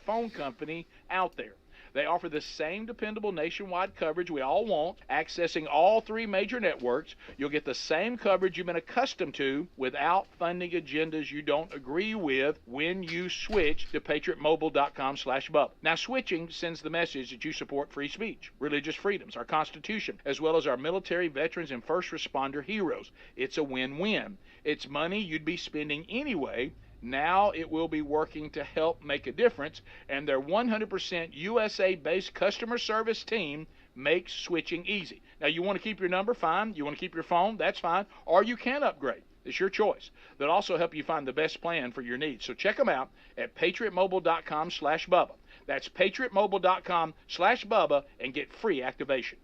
phone company out there. They offer the same dependable nationwide coverage we all want, accessing all three major networks. You'll get the same coverage you've been accustomed to without funding agendas you don't agree with when you switch to patriotmobile.com/Bubba. Now, switching sends the message that you support free speech, religious freedoms, our Constitution, as well as our military, veterans, and first responder heroes. It's a win-win. It's money you'd be spending anyway. Now it will be working to help make a difference, and their 100% USA-based customer service team makes switching easy. Now, you want to keep your number? Fine. You want to keep your phone? That's fine. Or you can upgrade. It's your choice. They'll also help you find the best plan for your needs. So check them out at patriotmobile.com/Bubba. That's patriotmobile.com/Bubba and get free activation.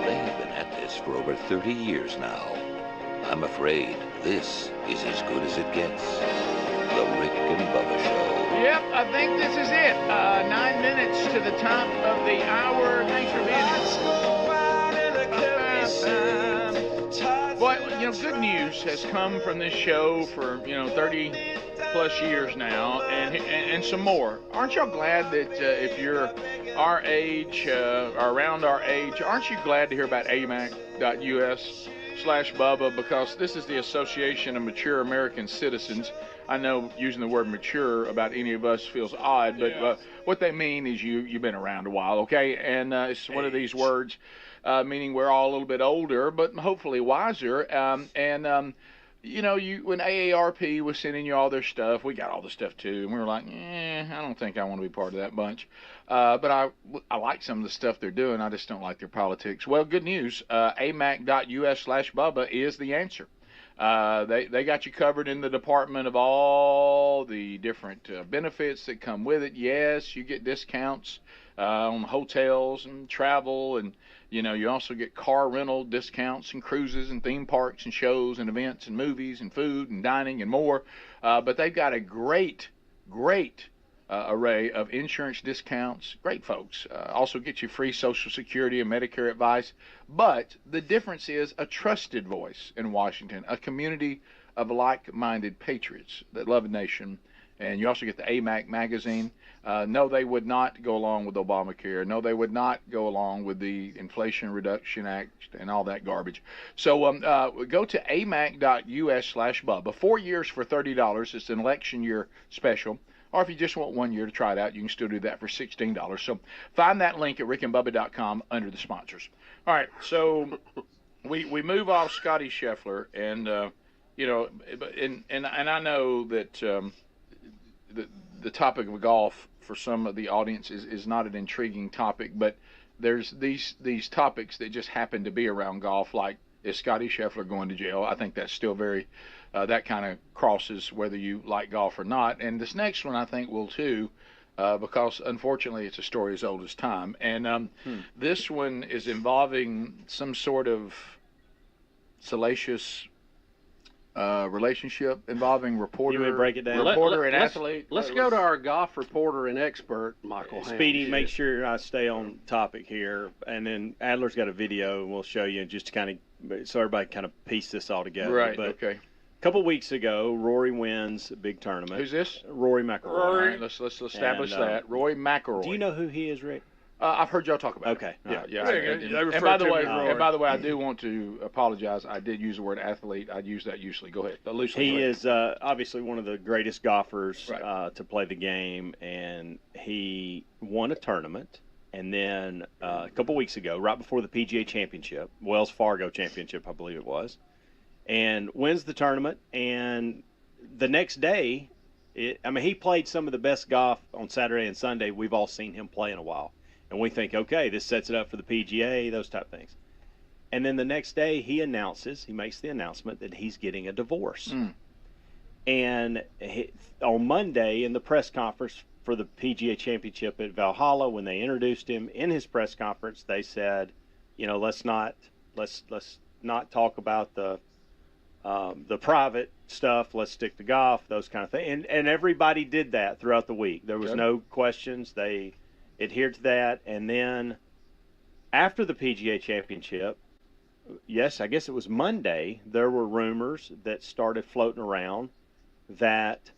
They've been at this for over 30 years now. I'm afraid this is as good as it gets. The Rick and Bubba Show. Yep, I think this is it. 9 minutes to the top of the hour. Thanks for being here. Boy, good news has come from this show for, 30 plus years now, and some more. Aren't y'all glad that if you're our age, or around our age, aren't you glad to hear about amac.us/Bubba? Because this is the Association of Mature American Citizens. I know using the word mature about any of us feels odd, but what they mean is you've been around a while, okay? And it's one of these words meaning we're all a little bit older, but hopefully wiser. When AARP was sending you all their stuff, we got all the stuff too, and we were like, I don't think I want to be part of that bunch. But I like some of the stuff they're doing. I just don't like their politics. Well, good news. amac.us/Bubba is the answer. They got you covered in the department of all the different benefits that come with it. Yes, you get discounts on hotels and travel, and you also get car rental discounts and cruises and theme parks and shows and events and movies and food and dining and more. But they've got a great array of insurance discounts. Great folks. Also get you free Social Security and Medicare advice. But the difference is a trusted voice in Washington, a community of like-minded patriots that love a nation. And you also get the AMAC magazine. No, they would not go along with Obamacare. No, they would not go along with the Inflation Reduction Act and all that garbage. So go to amac.us/Bubba. 4 years for $30. It's an election year special. Or if you just want 1 year to try it out, you can still do that for $16. So find that link at rickandbubba.com under the sponsors. All right, so we move off Scotty Scheffler, and and I know that the topic of golf for some of the audience is not an intriguing topic, but there's these topics that just happen to be around golf, like is Scotty Scheffler going to jail? I think that's still very that kind of crosses whether you like golf or not. And this next one I think will too, because unfortunately it's a story as old as time. And this one is involving some sort of salacious relationship involving reporter. You may break it down. Reporter and athlete. Let's go to our golf reporter and expert, Michael Ham. Speedy, make sure I stay on topic here, and then Adler's got a video, and we'll show you just to kind of so everybody kind of piece this all together. Right. But okay. A couple weeks ago, Rory wins a big tournament. Who's this? Rory McIlroy. All right, let's establish that. Rory McIlroy. Do you know who he is, Rick? I've heard y'all talk about it. Okay. Yeah. And by the way, I do want to apologize. I did use the word athlete. I use that usually. Go ahead. He is obviously one of the greatest golfers right. to play the game, and he won a tournament. And then a couple weeks ago, right before the PGA Championship, Wells Fargo Championship, I believe it was, and wins the tournament. And the next day, he played some of the best golf on Saturday and Sunday we've all seen him play in a while. And we think, okay, this sets it up for the PGA, those type of things. And then the next day he makes the announcement that he's getting a divorce. And on Monday in the press conference for the PGA Championship at Valhalla, when they introduced him in his press conference, they said, let's not talk about the private stuff. Let's stick to golf, those kind of things. And everybody did that throughout the week. There was no questions. They adhered to that. And then after the PGA Championship, yes, I guess it was Monday, there were rumors that started floating around that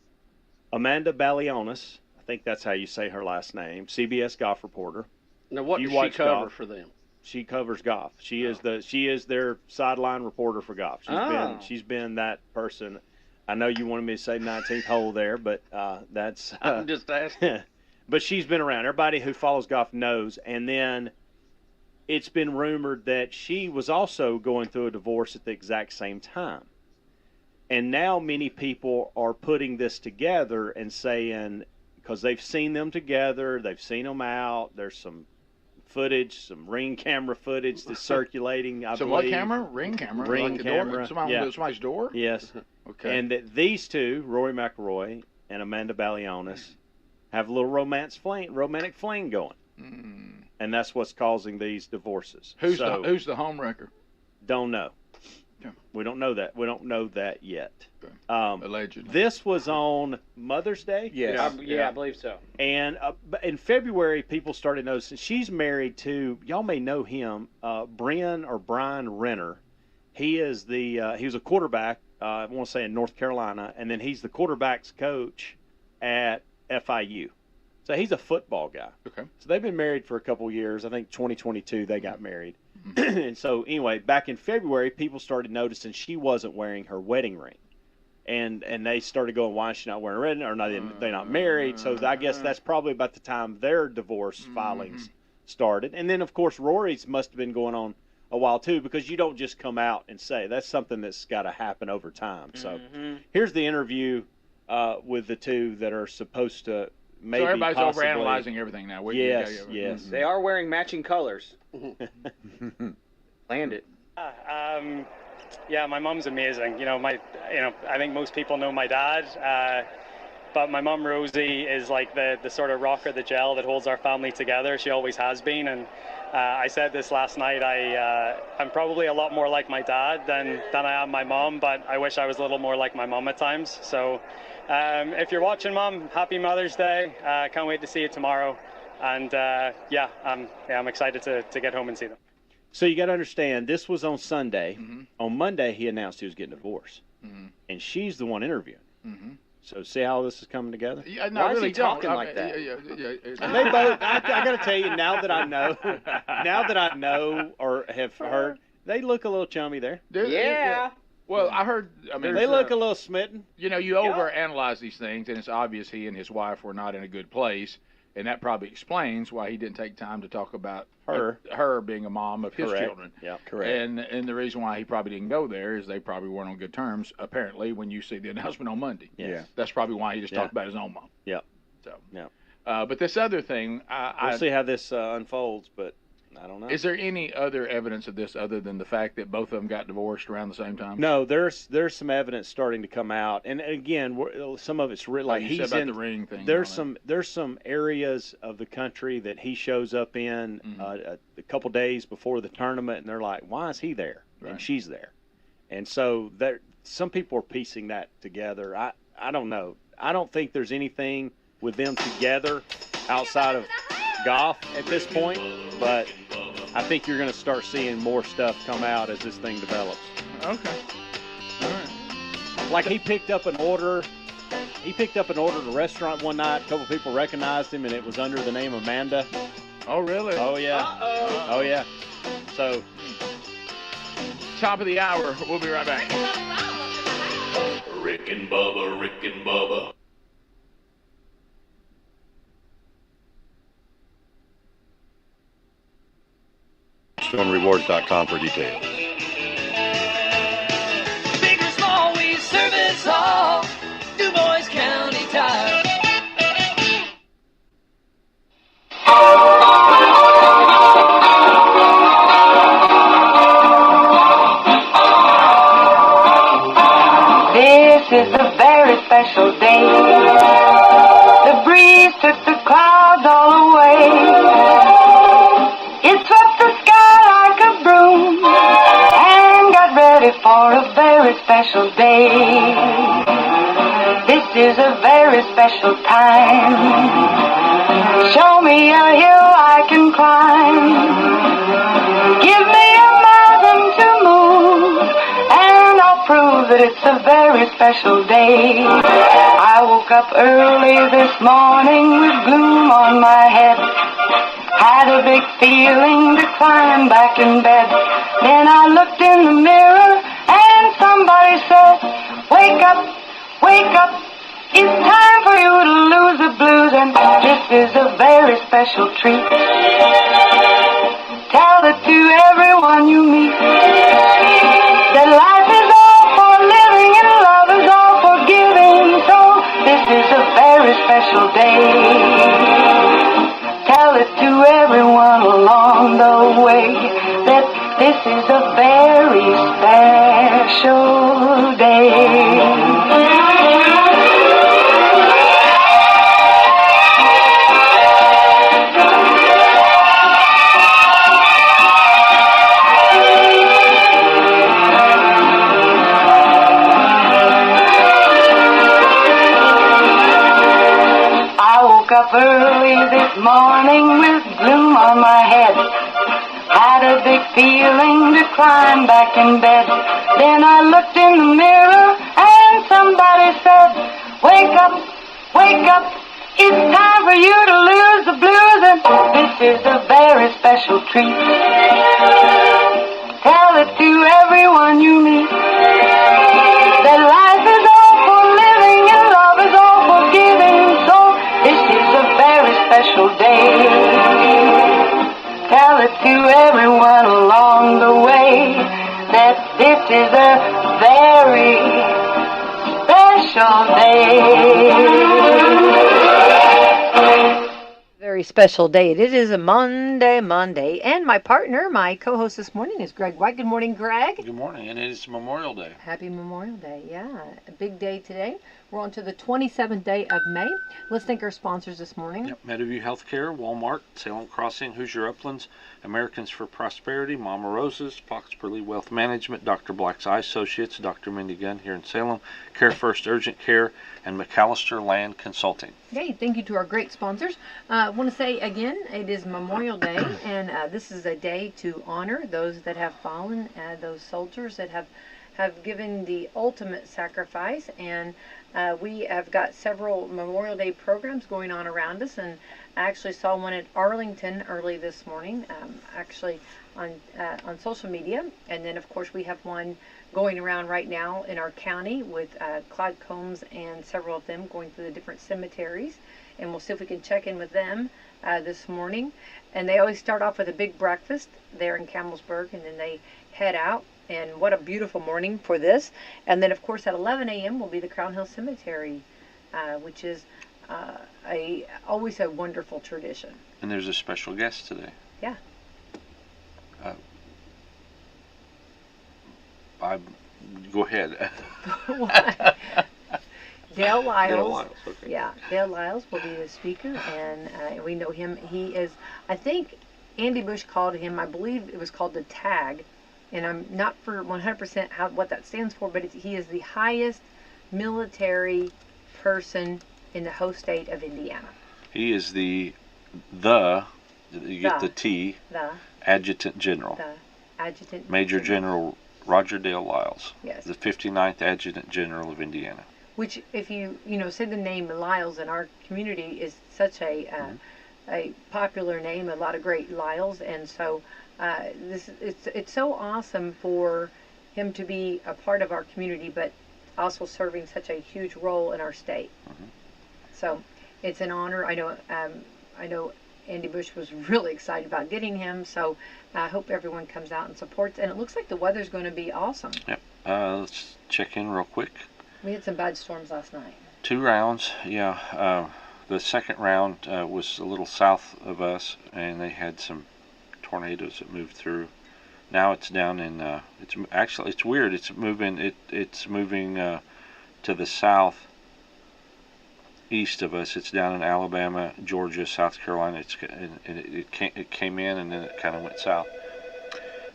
Amanda Balionis, I think that's how you say her last name, CBS golf reporter. Now, what You does she watch cover golf. for them? She covers golf. She is their sideline reporter for golf. She's been that person. I know you wanted me to say 19th hole there, but that's I'm just asking. but she's been around. Everybody who follows golf knows. And then it's been rumored that she was also going through a divorce at the exact same time. And now many people are putting this together and saying, because they've seen them together, they've seen them out, there's some footage, some Ring camera footage that's circulating, I So believe. what camera? Ring camera? Ring like the camera, Door? yeah. Somebody's door? Yes. Okay. And that these two, Rory McIlroy and Amanda Balionis, have a little romantic fling going. And that's what's causing these divorces. Who's So, the home wrecker? Don't know. Okay. We don't know that. We don't know that yet. Okay. Allegedly. This was on Mother's Day. Yes. Yeah, I believe so. And in February, people started noticing she's married to, y'all may know him, Brian Renner. He is he was a quarterback, I want to say in North Carolina, and then he's the quarterback's coach at FIU. So he's a football guy. Okay. So they've been married for a couple years. I think 2022 they got married. And so anyway, back in February, people started noticing she wasn't wearing her wedding ring. And they started going, why is she not wearing a ring? Or they're not married. So I guess that's probably about the time their divorce filings started. And then, of course, Rory's must have been going on a while, too, because you don't just come out and say. That's something that's got to happen over time. So here's the interview with the two that are supposed to maybe So everybody's possibly, overanalyzing everything now. Yes. They are wearing matching colors. Land it. Yeah, my mom's amazing. I think most people know my dad, but my mom Rosie is like the sort of rock or the gel that holds our family together. She always has been, and I said this last night. I'm probably a lot more like my dad than I am my mom, but I wish I was a little more like my mom at times. So, if you're watching, Mom, happy Mother's Day. Can't wait to see you tomorrow, and I'm excited to get home and see them. So you got to understand, this was on Sunday. On Monday, he announced he was getting divorced, and she's the one interviewing. So see how this is coming together? Yeah, no, Why is really he talking don't. like that? And they both. I got to tell you, now that I know or have heard, they look a little chummy there. Yeah. Well, I heard. I mean, They look a little smitten. you overanalyze these things, and it's obvious he and his wife were not in a good place, and that probably explains why he didn't take time to talk about her being a mom of his children. Yeah, correct. And the reason why he probably didn't go there is they probably weren't on good terms. Apparently, when you see the announcement on Monday, that's probably why he just talked about his own mom. Yeah. So yeah. But this other thing, We'll see how this unfolds, but I don't know. Is there any other evidence of this other than the fact that both of them got divorced around the same time? No, there's some evidence starting to come out, and again, some of it's like you he's said about in the ring thing. There's some areas of the country that he shows up in a couple days before the tournament, and they're like, "Why is he there?" Right. And she's there, and so some people are piecing that together. I don't know. I don't think there's anything with them together outside of golf at this point, but I think you're going to start seeing more stuff come out as this thing develops. Okay. All right. Like he picked up an order. He picked up an order at a restaurant one night. A couple people recognized him, and it was under the name Amanda. Oh, really? Oh yeah. Uh-oh. Oh yeah. So Top of the hour. We'll be right back. Rick and Bubba, Rick and Bubba. StoneRewards.com for details. Big or small, we service all. Du Bois County Tire. This is a very special day. The breeze took the clouds all away. It swept the sky like a broom and got a very special day. This is a very special time. Show me a hill I can climb. Give me a mountain to move, and I'll prove that it's a very special day. I woke up early this morning with gloom on my head. Had a big feeling to climb back in bed. Then I looked in the mirror and somebody said, wake up, wake up. It's time for you to lose the blues, and this is a very special treat. Tell it to everyone you meet that life is all for living and love is all for giving. So this is a very special day. Tell it to everyone along the way that this is a very special day. Up early this morning with gloom on my head. Had a big feeling to climb back in bed. Then I looked in the mirror and somebody said, wake up, wake up. It's time for you to lose the blues, and this is a very special treat. Tell it to everyone you meet that life is all for living and love is all for giving. So this is a very special day. Tell it to everyone along the way that this is a very special day. Very special day. It is a Monday. And my partner, my co-host this morning is Greg White. Good morning, Greg. Good morning, and it is Memorial Day. Happy Memorial Day, yeah. A big day today. We're on to the 27th day of May. Let's thank our sponsors this morning. Yep, Meadowview Healthcare, Walmart, Salem Crossing, Hoosier Uplands, Americans for Prosperity, Mama Rose's, Fox Burley Wealth Management, Dr. Black's Eye Associates, Dr. Mindy Gunn here in Salem, Care First Urgent Care, and McAllister Land Consulting. Okay, thank you to our great sponsors. I want to say again, it is Memorial Day, and this is a day to honor those that have fallen, those soldiers that have given the ultimate sacrifice, and we have got several Memorial Day programs going on around us, and I actually saw one at Arlington early this morning, actually on social media, and then of course we have one going around right now in our county with Clyde Combs and several of them going through the different cemeteries, and we'll see if we can check in with them this morning. And they always start off with a big breakfast there in Campbellsburg, and then they head out. And what a beautiful morning for this. And then, of course, at 11 a.m. will be the Crown Hill Cemetery, which is always a wonderful tradition. And there's a special guest today. Yeah. Go ahead. Dale Lyles. Dale Lyles, okay. Yeah, Dale Lyles will be the speaker, and we know him. He is, I think Andy Bush called him, I believe it was called the TAG, and I'm not for 100% what that stands for, but he is the highest military person in the whole state of Indiana. He is you get the T, Adjutant General. The Adjutant Major General Roger Dale Lyles. Yes. The 59th Adjutant General of Indiana. Which, if you say the name Lyles in our community is such a popular name, a lot of great Lyles, and so it's so awesome for him to be a part of our community, but also serving such a huge role in our state. Mm-hmm. So it's an honor. I know Andy Bush was really excited about getting him, so I hope everyone comes out and supports. And it looks like the weather's going to be awesome. Yep. Let's check in real quick. We had some bad storms last night. 2 rounds, yeah. The second round was a little south of us, and they had some tornadoes that moved through. Now it's down in. It's weird. It's moving. It's moving to the south east of us. It's down in Alabama, Georgia, South Carolina. It came in and then it kind of went south.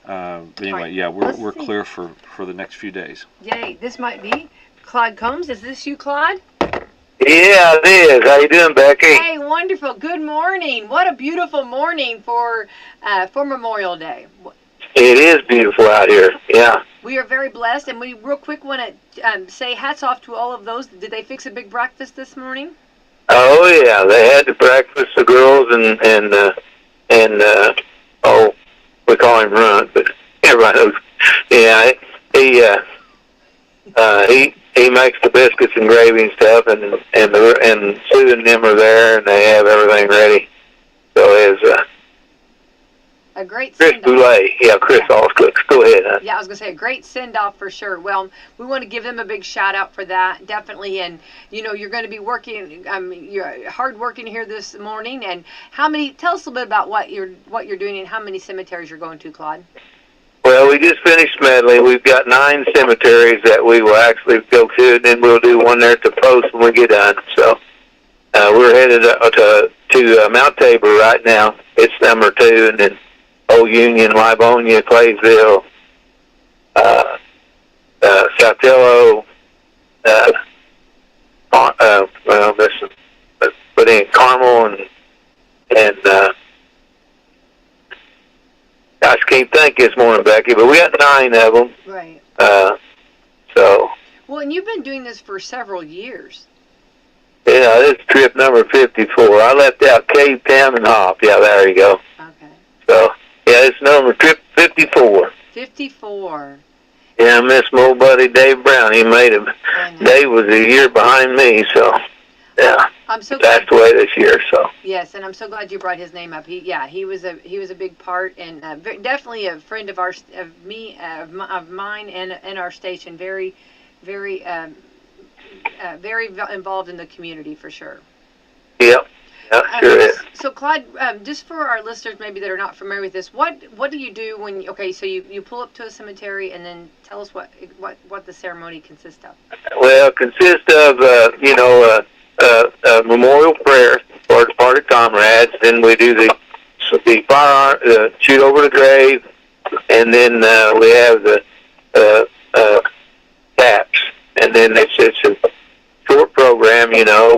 But anyway, right, yeah, we're let's we're see. clear for the next few days. Yay! This might be Claude Combs. Is this you, Claude? Yeah, it is. How you doing, Becky? Hey, wonderful. Good morning. What a beautiful morning for Memorial Day. It is beautiful out here. Yeah. We are very blessed, and we real quick want to say hats off to all of those. Did they fix a big breakfast this morning? Oh yeah, they had the breakfast, the girls, and oh, we call him Runt, but everybody knows. Yeah, he makes the biscuits and gravy and stuff, and Sue and them are there, and they have everything ready. So it's A great Chris send-off. Boulay. Yeah, Chris always cooks. Go ahead, huh? Yeah, I was going to say a great send-off for sure. Well, we want to give them a big shout-out for that, definitely. And, you know, you're going to be working, you're hard working here this morning. And tell us a little bit about what you're doing and how many cemeteries you're going to, Claude. Well, we just finished Medley. We've got 9 cemeteries that we will actually go to, and then we'll do one there at the post when we get done. So we're headed to Mount Tabor right now. It's number 2, and then Old Union, Livonia, Claysville, Saltillo, but in Carmel and I just can't think this morning, Becky, but we got 9 of them. Right. So. Well, and you've been doing this for several years. Yeah, this is trip number 54. I left out Cave Town and Hop. Yeah, there you go. Okay. So, yeah, it's trip 54. 54. Yeah, I miss my old buddy Dave Brown. He made him. Dave was a year behind me, so yeah. I'm so glad. Passed away this year, so. Yes, and I'm so glad you brought his name up. He was a big part, and definitely a friend of ours, of mine, and our station. Very, very, very involved in the community for sure. Yep. Yeah, sure is. So, Claude, just for our listeners maybe that are not familiar with this, what do you do when? Okay, so you pull up to a cemetery, and then tell us what the ceremony consists of. Well, it consists of a memorial prayer for departed comrades. Then we do the firearm, shoot over the grave, and then we have the taps, and then it's a short program,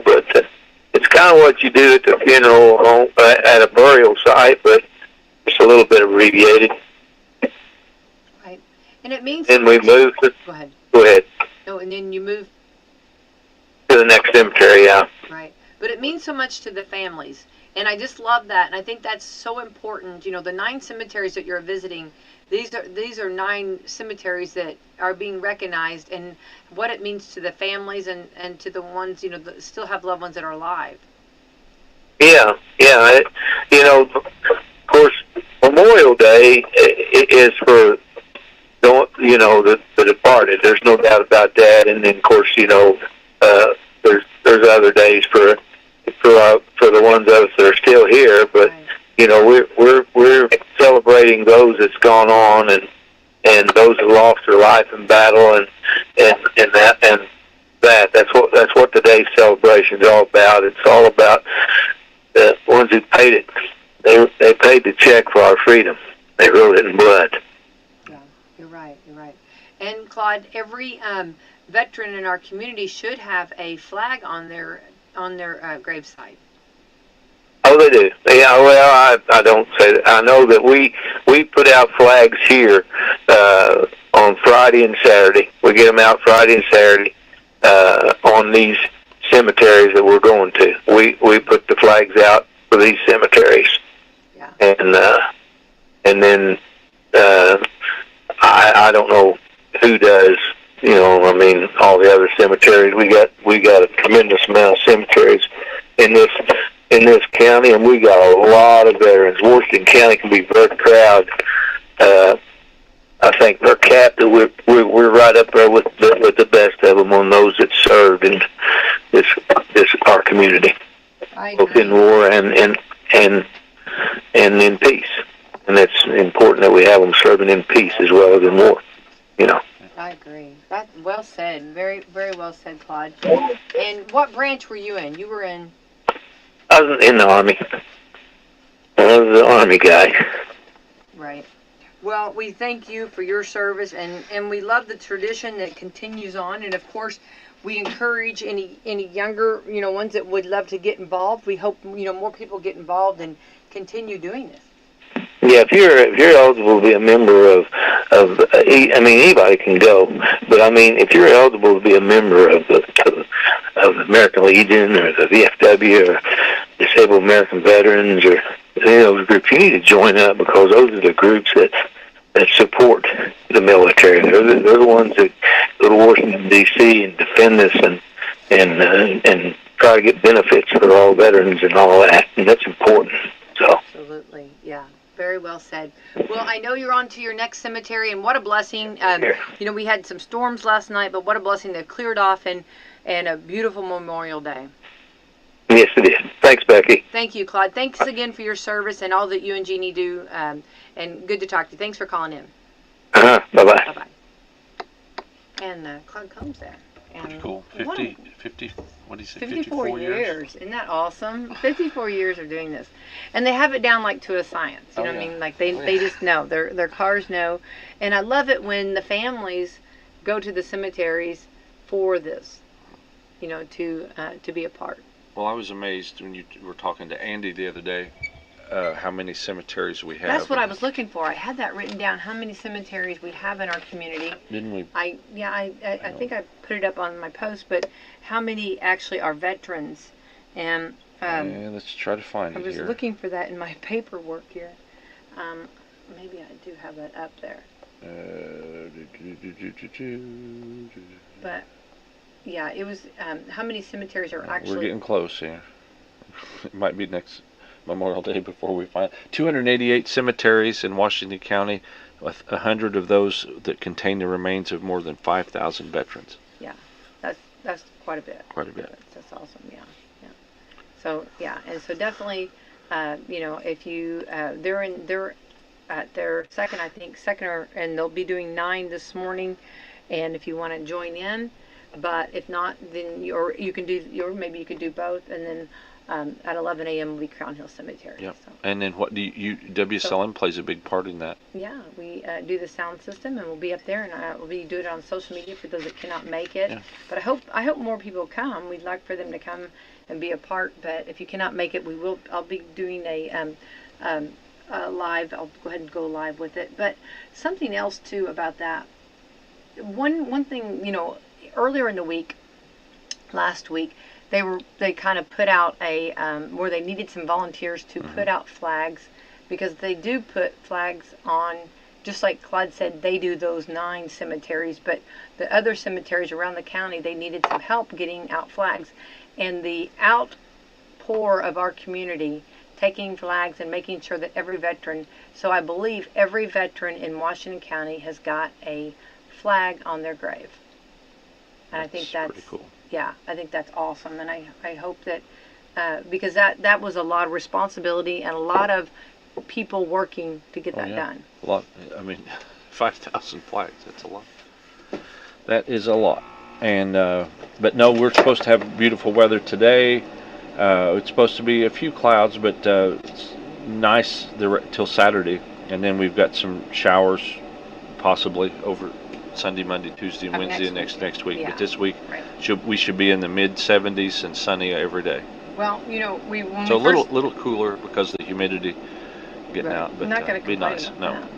but it's kind of what you do at the funeral home, at a burial site, but it's a little bit abbreviated. Right, and it means. Then we move. Go ahead. Go ahead. No, and then you move to the next cemetery. Yeah. Right, but it means so much to the families, and I just love that, and I think that's so important. The 9 cemeteries that you're visiting. These are 9 cemeteries that are being recognized, and what it means to the families and to the ones that still have loved ones that are alive. Yeah. Of course, Memorial Day is for the departed. There's no doubt about that, and then of course there's other days for the ones of us that are still here, but. Right. We're celebrating those that's gone on and those that lost their life in battle and that's what today's celebration is all about. It's all about the ones who paid it. They paid the check for our freedom. They wrote it in blood. Yeah, you're right. And Claude, every veteran in our community should have a flag on their gravesite. Oh, they do. Yeah, well, I don't say that. I know that we put out flags here on Friday and Saturday. We get them out Friday and Saturday on these cemeteries that we're going to. We put the flags out for these cemeteries. Yeah. And then I don't know who does. All the other cemeteries. We got a tremendous amount of cemeteries in this county, and we got a lot of veterans. Washington County can be very proud. I think per capita we're right up there with the best of them on those that served in this our community, both in war and in peace. And it's important that we have them serving in peace as well as in war. I agree. That's well said. Very, very well said, Claude. And what branch were you in? You were in. I was in the Army. I was an Army guy. Right. Well, we thank you for your service, and we love the tradition that continues on. And of course, we encourage any younger ones that would love to get involved. We hope more people get involved and continue doing this. Yeah, if you're eligible to be a member I mean, anybody can go, but I mean, if you're eligible to be a member of the American Legion or the VFW or Disabled American Veterans or those groups, you need to join up, because those are the groups that support the military. They're the ones that go to Washington D.C. and defend this and try to get benefits for all veterans and all that, and that's important. So. Absolutely, yeah. Very well said. Well, I know you're on to your next cemetery, and what a blessing. We had some storms last night, but what a blessing they've cleared off, and a beautiful Memorial Day. Yes, it is. Thanks, Becky. Thank you, Claude. Thanks again for your service and all that you and Jeannie do, and good to talk to you. Thanks for calling in. Bye-bye. Bye-bye. And Claude Combs there. And cool. 50, what do you say, 54 years. Isn't that awesome? 54 years of doing this. And they have it down like to a science. You know what I mean? Like they just know. Their cars know. And I love it when the families go to the cemeteries for this, to be a part. Well, I was amazed when you were talking to Andy the other day, how many cemeteries we have. That's what I was looking for. I had that written down, how many cemeteries we have in our community. Didn't we? I think I put it up on my post, but how many actually are veterans? And let's try to find it here. I was looking for that in my paperwork here. Maybe I do have that up there. But yeah, it was how many cemeteries are actually. We're getting close here. It might be next Memorial Day before we find 288 cemeteries in Washington County, with 100 of those that contain the remains of more than 5,000 veterans. Yeah, that's quite a bit. Quite a bit. That's awesome. Yeah. So yeah, and so definitely, if you they're at their second, and they'll be doing 9 this morning, and if you want to join in, but if not, then you can do maybe you could do both, and then. At 11 a.m. will be Crown Hill Cemetery. Yep. So. And then what do you WSLM plays a big part in that? Yeah, we do the sound system, and we'll be up there, and we'll be doing it on social media for those that cannot make it. Yeah. But I hope more people come. We'd like for them to come and be a part. But if you cannot make it, I'll be doing a live. I'll go ahead and go live with it. But something else too about that. One thing, earlier in the week, last week. They kind of put out a where they needed some volunteers to put out flags, because they do put flags on, just like Claude said, they do those 9 cemeteries, but the other cemeteries around the county, they needed some help getting out flags. And the outpour of our community taking flags and making sure that every veteran, so I believe every veteran in Washington County has got a flag on their grave. And I think that's pretty cool. Yeah, I think that's awesome, and I hope that because that was a lot of responsibility and a lot of people working to get that done. A lot. I mean, 5,000 flags. That's a lot. That is a lot. And but no, we're supposed to have beautiful weather today. It's supposed to be a few clouds, but it's nice till Saturday, and then we've got some showers possibly over Sunday, Monday, Tuesday, and Wednesday next week. Yeah. But this week, we should be in the mid-70s and sunny every day. Well, so a little cooler because of the humidity getting out, but be nice.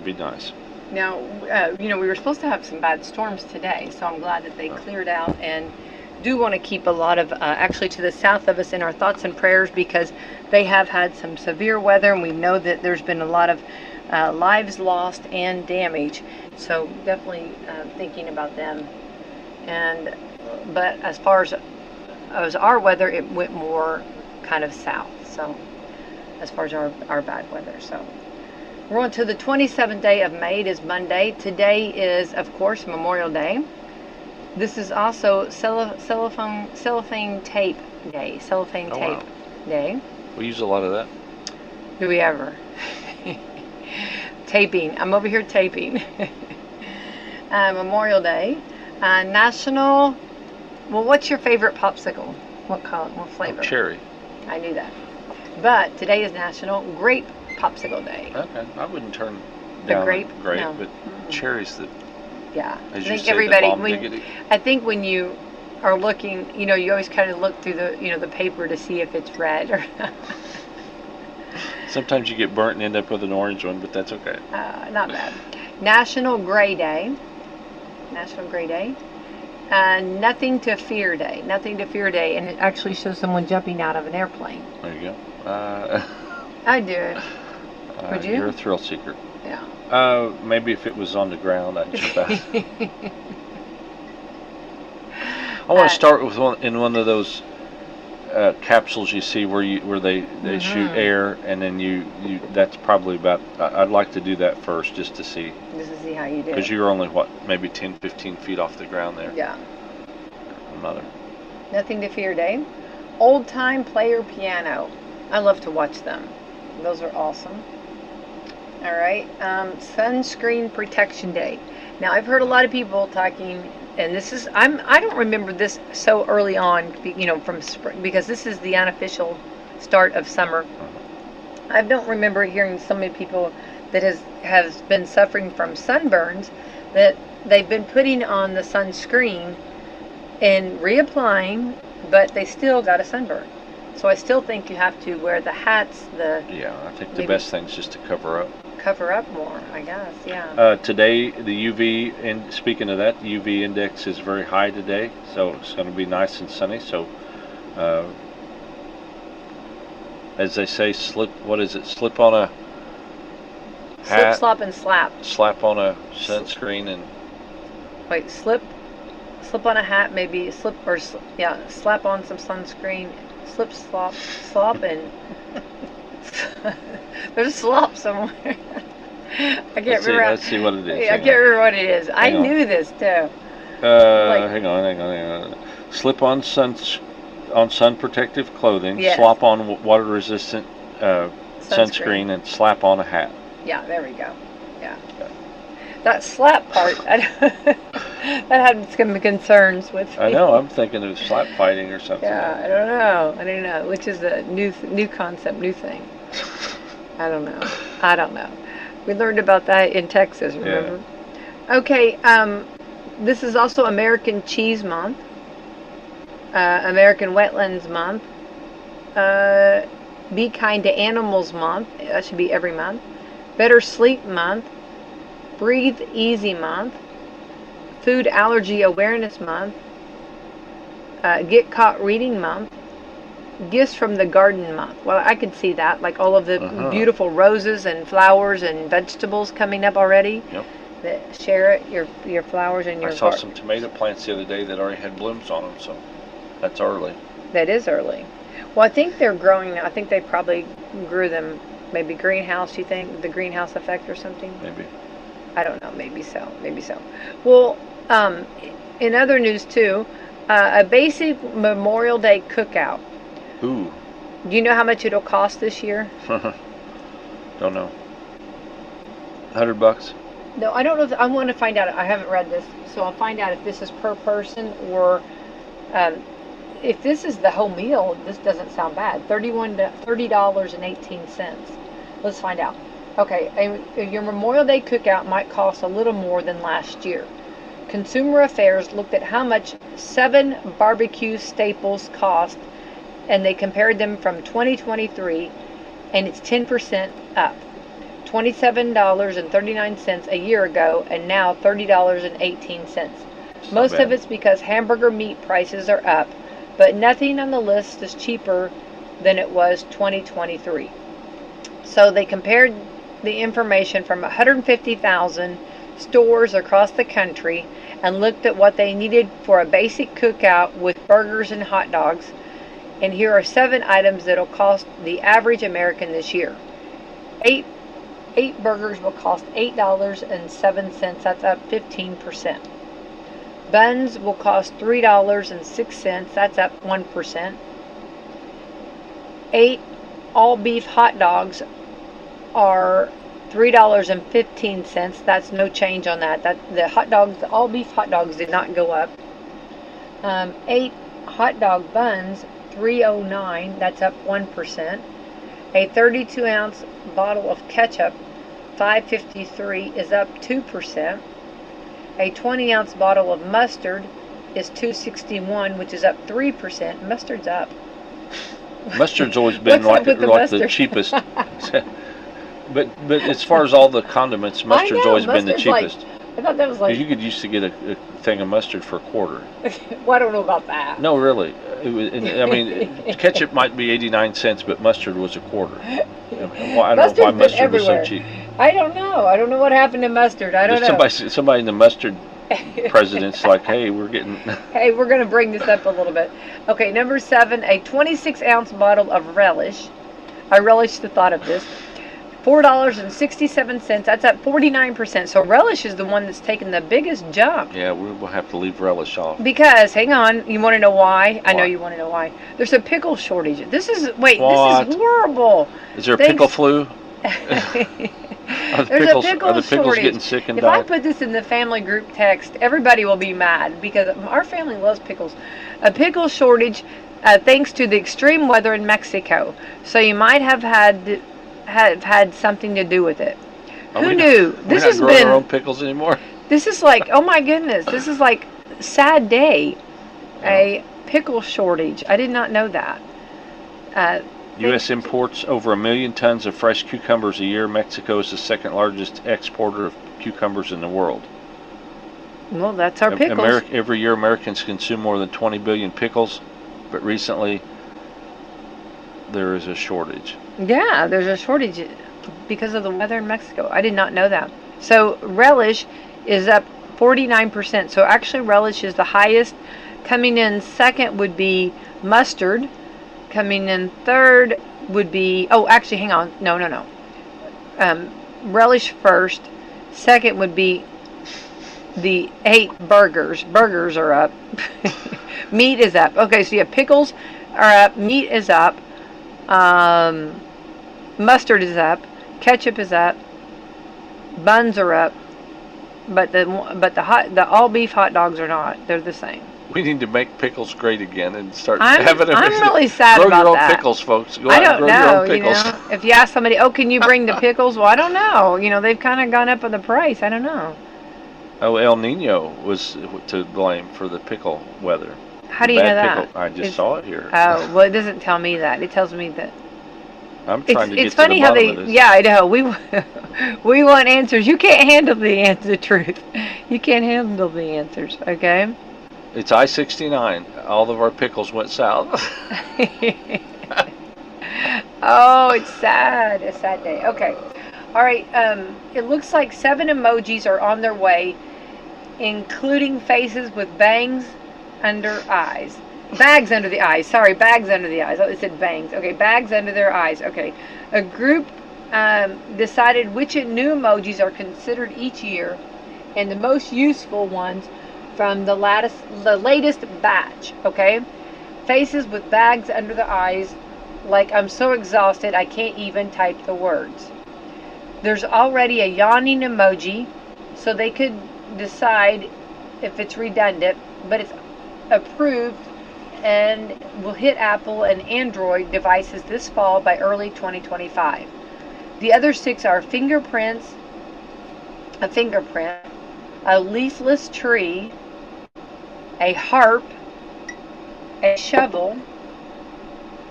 Be nice. Now, we were supposed to have some bad storms today, so I'm glad that they cleared out, and do want to keep a lot of actually to the south of us in our thoughts and prayers, because they have had some severe weather, and we know that there's been a lot of lives lost and damage. So definitely thinking about them. But as far as our weather, it went more kind of south. So as far as our bad weather. So we're on to the 27th day of May. It is Monday. Today is, of course, Memorial Day. This is also cellophane tape day. Cellophane tape day. We use a lot of that. Do we ever? Taping. I'm over here taping. Memorial Day. National. Well, what's your favorite popsicle? What color? What flavor? Cherry. I knew that. But today is National Grape Popsicle Day. Okay. I wouldn't turn down grape? a grape, No. but cherries that, Yeah. as I you think say, the everybody. bomb diggity. I think when you are looking, you always kind of look through the paper to see if it's red or not. Sometimes you get burnt and end up with an orange one, but that's okay. Not bad. National Gray Day. National Gray Day. Nothing to Fear Day. Nothing to Fear Day, and it actually shows someone jumping out of an airplane. There you go. I'd do it. Would you? You're a thrill seeker. Yeah. Maybe if it was on the ground, I'd jump out. I want to start with one of those capsules you see where they shoot air, and then you that's probably about. I'd like to do that first just to see. Just to see how you do. Because you're only maybe 10, 15 feet off the ground there. Yeah. Mother. Nothing to Fear Day. Old Time Player Piano. I love to watch them. Those are awesome. All right. Sunscreen Protection Day. Now I've heard a lot of people talking, and this is I don't remember this so early on, from spring, because this is the unofficial start of summer. I don't remember hearing so many people that has been suffering from sunburns that they've been putting on the sunscreen and reapplying, but they still got a sunburn. So I still think you have to wear the hats. Yeah, I think the best thing is just to cover up. Cover up more, I guess. Yeah. Today, the UV, and speaking of that, the UV index is very high today, so it's going to be nice and sunny. So, as they say, slip on a hat. Slip, slop, and slap. Slap on a sunscreen and. Wait, slip on a hat, maybe slap on some sunscreen. Slip, slop, and there's a slop somewhere. I can't remember. Let's see what it is. I can't remember what it is. I knew this too. Hang on. Slip on sun protective clothing. Yes. Slop on water resistant sunscreen, and slap on a hat. Yeah, there we go. Yeah. That slap part, that had some concerns with me. I know. I'm thinking of slap fighting or something. Yeah, I don't know. Which is a new concept, new thing. I don't know. We learned about that in Texas, remember? Yeah. Okay. This is also American Cheese Month, American Wetlands Month, Be Kind to Animals Month. That should be every month. Better Sleep Month. Breathe Easy Month, Food Allergy Awareness Month, Get Caught Reading Month, Gifts from the Garden Month. Well, I could see that, like all of the beautiful roses and flowers and vegetables coming up already. Yep. That share your flowers and your. I saw some tomato plants the other day that already had blooms on them, so that's early. That is early. Well, I think they're growing now. I think they probably grew them, maybe greenhouse. You think the greenhouse effect or something? Maybe. I don't know. Maybe so. Well, in other news too, a basic Memorial Day cookout. Ooh. Do you know how much it'll cost this year? Don't know. $100? No, I don't know. I want to find out. I haven't read this, so I'll find out if this is per person or if this is the whole meal. This doesn't sound bad. $30.18. Let's find out. Okay, your Memorial Day cookout might cost a little more than last year. Consumer Affairs looked at how much 7 barbecue staples cost, and they compared them from 2023, and it's 10% up. $27.39 a year ago, and now $30.18. Most of it's because hamburger meat prices are up, but nothing on the list is cheaper than it was 2023. So they compared the information from 150,000 stores across the country and looked at what they needed for a basic cookout with burgers and hot dogs. And here are 7 items that'll cost the average American this year. 8 burgers will cost $8.07. That's up 15%. Buns will cost $3.06. That's up 1%. 8 all beef hot dogs are $3.15. That's no change on that. The all beef hot dogs did not go up. 8 hot dog buns, $3.09. That's up 1%. A 32-ounce bottle of ketchup 553 is up 2%. A 20-ounce bottle of mustard is 261, which is up 3%. Mustard's up. Mustard's always been What's up like with the the mustard? cheapest. But as far as all the condiments, mustard's know, always been the mustard's like- cheapest. I thought that was like, You could used to get a thing of mustard for $0.25. well, I don't know about that. No, really. It was, I mean, ketchup might be 89 cents, but mustard was $0.25. I don't know why Mustard's been mustard was so everywhere. cheap. I don't know. I don't know what happened to mustard. I don't know. Somebody in the mustard president's like, hey, we're getting. Hey, we're going to bring this up a little bit. Okay, number 7, a 26-ounce bottle of relish. I relish the thought of this. $4.67. That's up 49%. So relish is the one that's taken the biggest jump. Yeah, we'll have to leave relish off. Because, hang on, you want to know why? I know Why? you want to know why. There's a pickle shortage. This is What? this is horrible. Is there a Thanks- pickle flu? There's a pickle are the pickles shortage. getting sick and If I dying? put this in the family group text, everybody will be mad because our family loves pickles. A pickle shortage thanks to the extreme weather in Mexico. So you might have had something to do with it. Who knew? We're not growing our own pickles anymore. This is like, oh my goodness, this is like sad day. A pickle shortage. I did not know that. U.S. imports over 1 million tons of fresh cucumbers a year. Mexico is the second largest exporter of cucumbers in the world. Well, that's our pickles. Every year, Americans consume more than 20 billion pickles, but recently there is a shortage. Yeah, there's a shortage because of the weather in Mexico. I did not know that. So relish is up 49%. So actually relish is the highest. Coming in second would be mustard. Coming in third would be, oh, actually, hang on. No. Relish first. Second would be the 8 burgers. Burgers are up. Meat is up. Okay, so you have pickles are up. Meat is up. Mustard is up. Ketchup is up. Buns are up. But the all beef hot dogs are not. They're the same. We need to make pickles great again and start I'm having them. really sad grow about your own that. pickles, folks. Go I out and don't grow know. your own pickles. If you ask somebody, oh, can you bring the pickles? Well, I don't know. They've kind of gone up in the price. I don't know. Oh, El Nino was to blame for the pickle weather. How do you know that? I just saw it here. Oh, well, it doesn't tell me that. It tells me that. I'm trying to get It's to funny the how bottom they. of this. Yeah, I know. We want answers. You can't handle the truth. You can't handle the answers. Okay. It's I-69. All of our pickles went south. Oh, it's sad. A sad day. Okay. All right. It looks like 7 emojis are on their way, including faces with bangs under eyes. Bags under the eyes. Sorry, bags under the eyes. Oh, it said bangs. Okay, bags under their eyes. Okay. A group decided which new emojis are considered each year and the most useful ones from the latest batch. Okay. Faces with bags under the eyes, like I'm so exhausted I can't even type the words. There's already a yawning emoji, so they could decide if it's redundant, but it's approved and will hit Apple and Android devices this fall by early 2025. The other 6 are fingerprints, a fingerprint, a leafless tree, a harp, a shovel,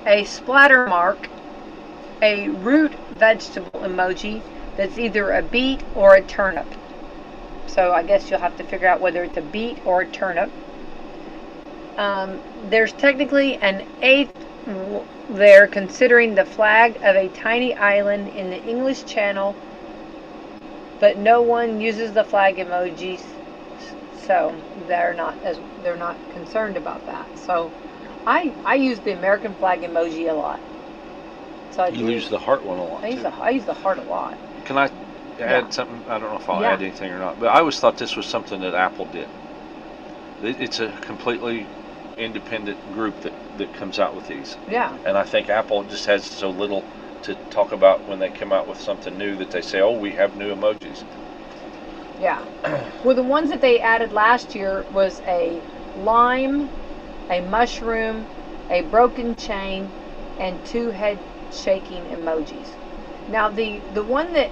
a splatter mark, a root vegetable emoji that's either a beet or a turnip. So I guess you'll have to figure out whether it's a beet or a turnip. There's technically an 8th there, considering the flag of a tiny island in the English Channel, but no one uses the flag emojis, so they're not concerned about that. So I use the American flag emoji a lot. So You use the heart one a lot. I use the heart a lot. Can I add something? I don't know if I'll Yeah. add anything or not, but I always thought this was something that Apple did. It's a completely independent group that comes out with these. Yeah. And I think Apple just has so little to talk about when they come out with something new that they say, oh, we have new emojis. Yeah. Well, the ones that they added last year was a lime, a mushroom, a broken chain, and 2 head shaking emojis. Now the one that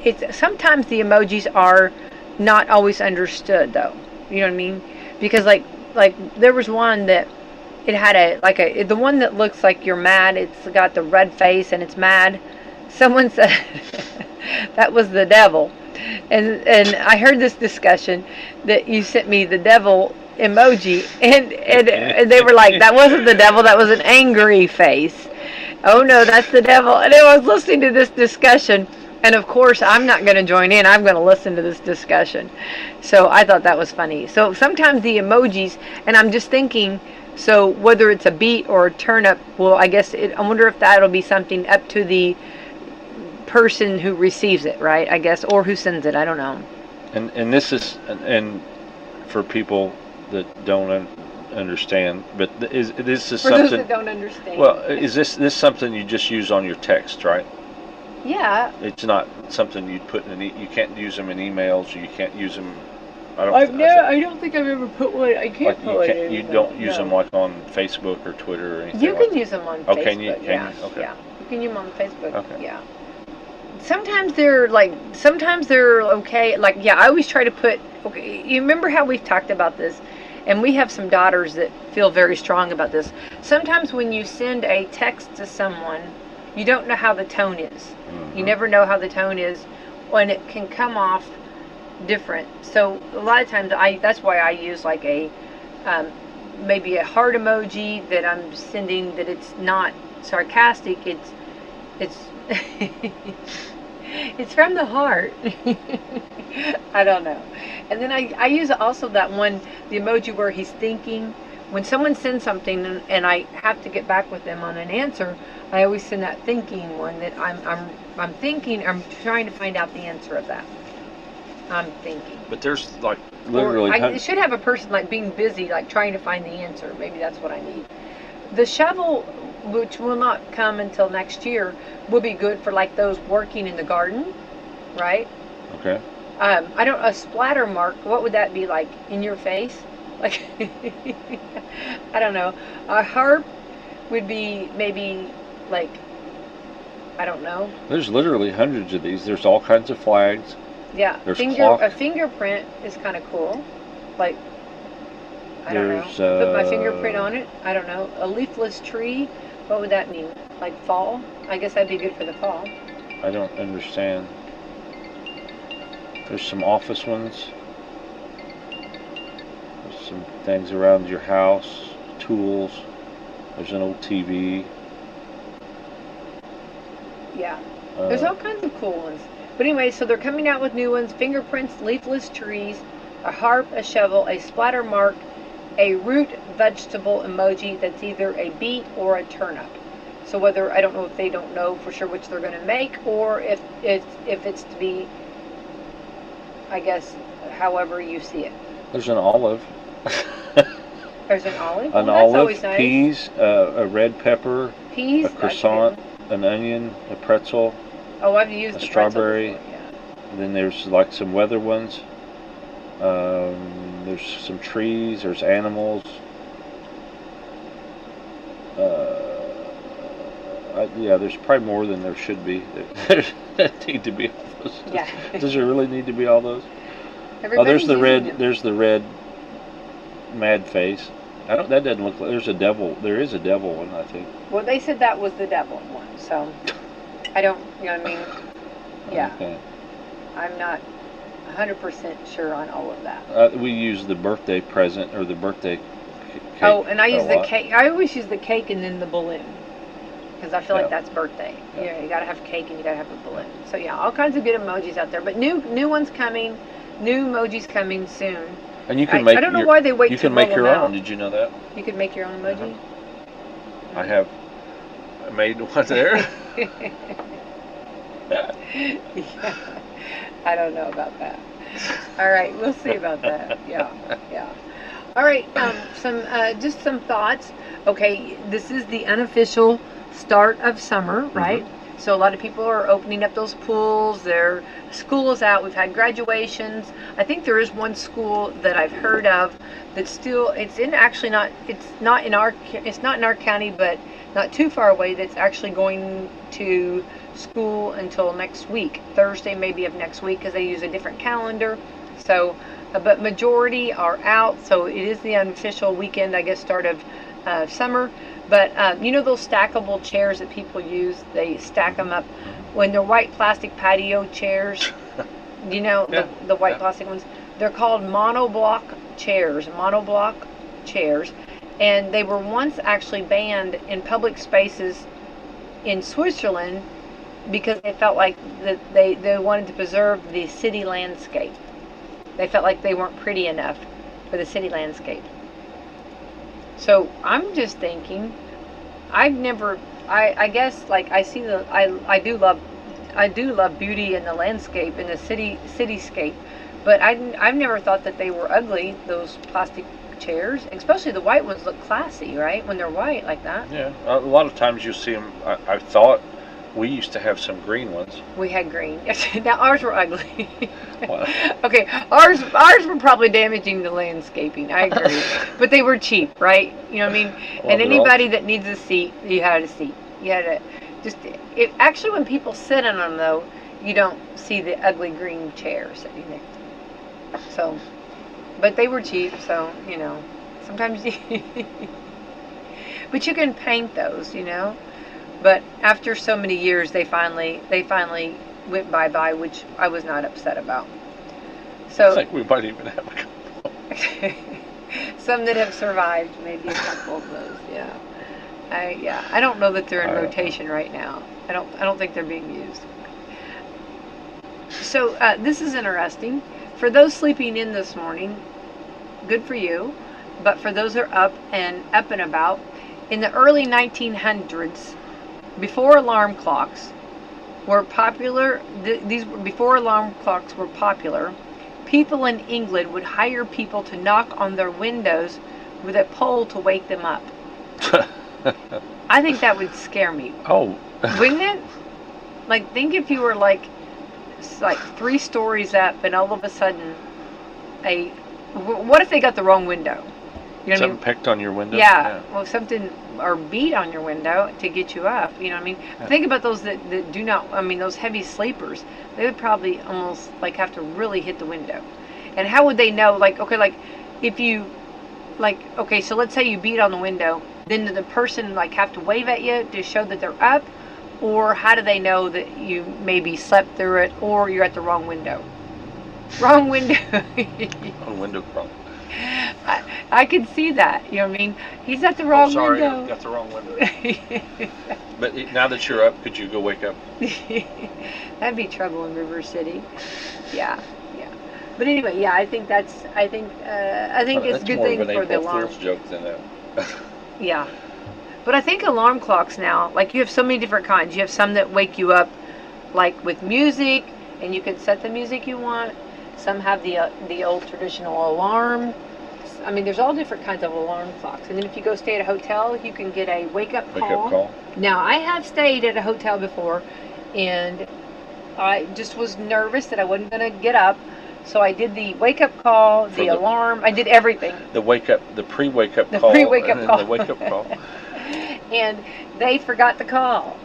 it's sometimes the emojis are not always understood though. You know what I mean? Because like there was one that it had the one that looks like you're mad. It's got the red face and it's mad. Someone said that was the devil, and I heard this discussion that you sent me the devil emoji, and they were like, that wasn't the devil, that was an angry face. Oh no, that's the devil. And I was listening to this discussion, and of course I'm not going to join in. I'm going to listen to this discussion. So I thought that was funny. So sometimes the emojis, and I'm just thinking, so whether it's a beet or a turnip, well, I guess I wonder if that'll be something up to the person who receives it, right? I guess, or who sends it. I don't know. And this is and for people that don't understand, but this is for something. those that don't understand. Well, is this something you just use on your text, right? Yeah. It's not something you'd put in. You can't use them in emails. You can't use them. I don't think I've ever put one. I can't put one. You don't use them like on Facebook or Twitter or anything. You can use them on Facebook. Can you? Yeah. Okay. Yeah. You can use them on Facebook. Okay. Yeah. Sometimes they're okay. Like, yeah, I always try to put, okay, you remember how we've talked about this, and we have some daughters that feel very strong about this. Sometimes when you send a text to someone, you don't know how the tone is. Mm-hmm. You never know how the tone is when it can come off different. So a lot of times that's why I use like a maybe a heart emoji that I'm sending, that it's not sarcastic, it's it's from the heart. I don't know. And then I use also that one, the emoji where he's thinking. When someone sends something and I have to get back with them on an answer, I always send that thinking one, that I'm thinking, I'm trying to find out the answer of that. I'm thinking. But there's like literally. It should have a person like being busy, like trying to find the answer. Maybe that's what I need. The shovel, which will not come until next year, will be good for like those working in the garden, right? Okay. A splatter mark, what would that be like? In your face? Like, I don't know. A harp would be maybe like, I don't know. There's literally hundreds of these. There's all kinds of flags. Yeah. There's a fingerprint is kind of cool. Like, I don't know. Put my fingerprint on it. I don't know. A leafless tree. What would that mean? Like fall? I guess that'd be good for the fall. I don't understand. There's some office ones. There's some things around your house. Tools. There's an old TV. Yeah. There's all kinds of cool ones. But anyway, so they're coming out with new ones. Fingerprints, leafless trees, a harp, a shovel, a splatter mark, a root vegetable emoji that's either a beet or a turnip. So whether, I don't know if they don't know for sure which they're going to make, or if it's to be, I guess, however you see it. There's an olive. There's an olive? An That's olive, always nice. peas, a red pepper, peas, a croissant, an onion, a pretzel. Oh, I've used a the strawberry. Pretzel before, yeah. And then there's like some weather ones. There's some trees. There's animals. Yeah, there's probably more than there should be. There need to be all those. Yeah. Does there really need to be all those? Everybody's there's the red. them. There's the red. Mad face. That doesn't look like. There's a devil. There is a devil one, I think. Well, they said that was the devil one, so I don't. You know what I mean? Yeah. Okay. I'm not 100% sure on all of that. We use the birthday present or the birthday cake. Oh, and I use the cake. I always use the cake and then the balloon, because I feel like that's birthday. Yeah, you gotta have cake and you gotta have a balloon. So yeah, all kinds of good emojis out there, but new ones coming, new emojis coming soon. And you can make. I don't know why they wait. You can make your own. Did you know that? You can make your own emoji. I have made one there. Yeah. I don't know about that. All right, we'll see about that. Yeah. All right, just some thoughts. Okay, this is the unofficial start of summer, right? Mm-hmm. So a lot of people are opening up those pools. Their school is out. We've had graduations. I think there is one school that I've heard of that's still. It's not in our county, but not too far away. That's actually going to school until next week, Thursday maybe of next week, because they use a different calendar. So, but majority are out. So it is the unofficial weekend, I guess, start of summer. But you know those stackable chairs that people use? They stack them up when they're white plastic patio chairs. You know, the white plastic ones. They're called monoblock chairs. And they were once actually banned in public spaces in Switzerland because they felt like that they wanted to preserve the city landscape. They felt like they weren't pretty enough for the city landscape. So I'm just thinking, I guess like I see I do love beauty in the landscape, in the cityscape, but I've never thought that they were ugly, those plastic chairs. Especially the white ones look classy, right? When they're white like that. Yeah, a lot of times you see them. I thought we used to have some green ones. We had green. Now ours were ugly. Wow. Okay, ours were probably damaging the landscaping. I agree, but they were cheap, right? You know what I mean? Well, and anybody that needs a seat, you had a seat. You had to just. Actually, when people sit in them, though, you don't see the ugly green chairs sitting there. So, but they were cheap, so you know. Sometimes, but you can paint those, you know. But after so many years, they finally went bye-bye, which I was not upset about. So I think we might even have a couple. Some that have survived, maybe a couple of those. Yeah. I don't know that they're in rotation right now. I don't think they're being used. So this is interesting. For those sleeping in this morning, good for you. But for those that are up and about, in the early 1900s, before alarm clocks were popular, before alarm clocks were popular, people in England would hire people to knock on their windows with a pole to wake them up. I think that would scare me. Oh. Wouldn't it? Like, think if you were like 3 stories up and all of a sudden what if they got the wrong window? You know Something picked on your window? Yeah. Well, something, or beat on your window to get you up. You know what I mean? Think about those that do not, those heavy sleepers. They would probably almost like have to really hit the window. And how would they know? Like, okay, like if you, okay, so let's say you beat on the window, then did the person like have to wave at you to show that they're up? Or how do they know that you maybe slept through it or you're at the wrong window? Wrong window. On window problem. I could see that. You know what I mean? He's at the wrong window. Got the wrong window. But now that you're up, could you go wake up? That'd be trouble in River City. Yeah. But anyway, yeah, I think it's a good thing for the alarm. That's more of an April Fool's joke than that. Yeah. But I think alarm clocks now, like you have so many different kinds. You have some that wake you up like with music, and you can set the music you want. Some have the old traditional alarm. I mean, there's all different kinds of alarm clocks. And then if you go stay at a hotel, you can get a wake-up call. Now, I have stayed at a hotel before, and I just was nervous that I wasn't going to get up. So I did the wake-up call, the alarm. I did everything. The pre-wake-up call. The pre-wake-up call. The wake-up call. And they forgot the call.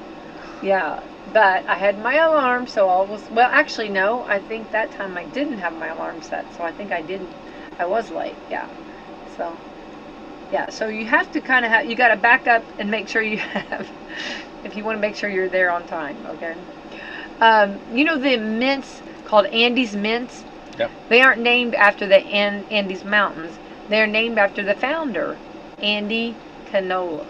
Yeah. But I had my alarm, so well, actually, no. I think that time I didn't have my alarm set, so I think I was late, yeah. So, yeah, so you have to kind of you got to back up and make sure you have, if you want to make sure you're there on time, okay? You know the mints called Andes mints? Yeah. They aren't named after the Andes Mountains. They're named after the founder, Andy Canolos.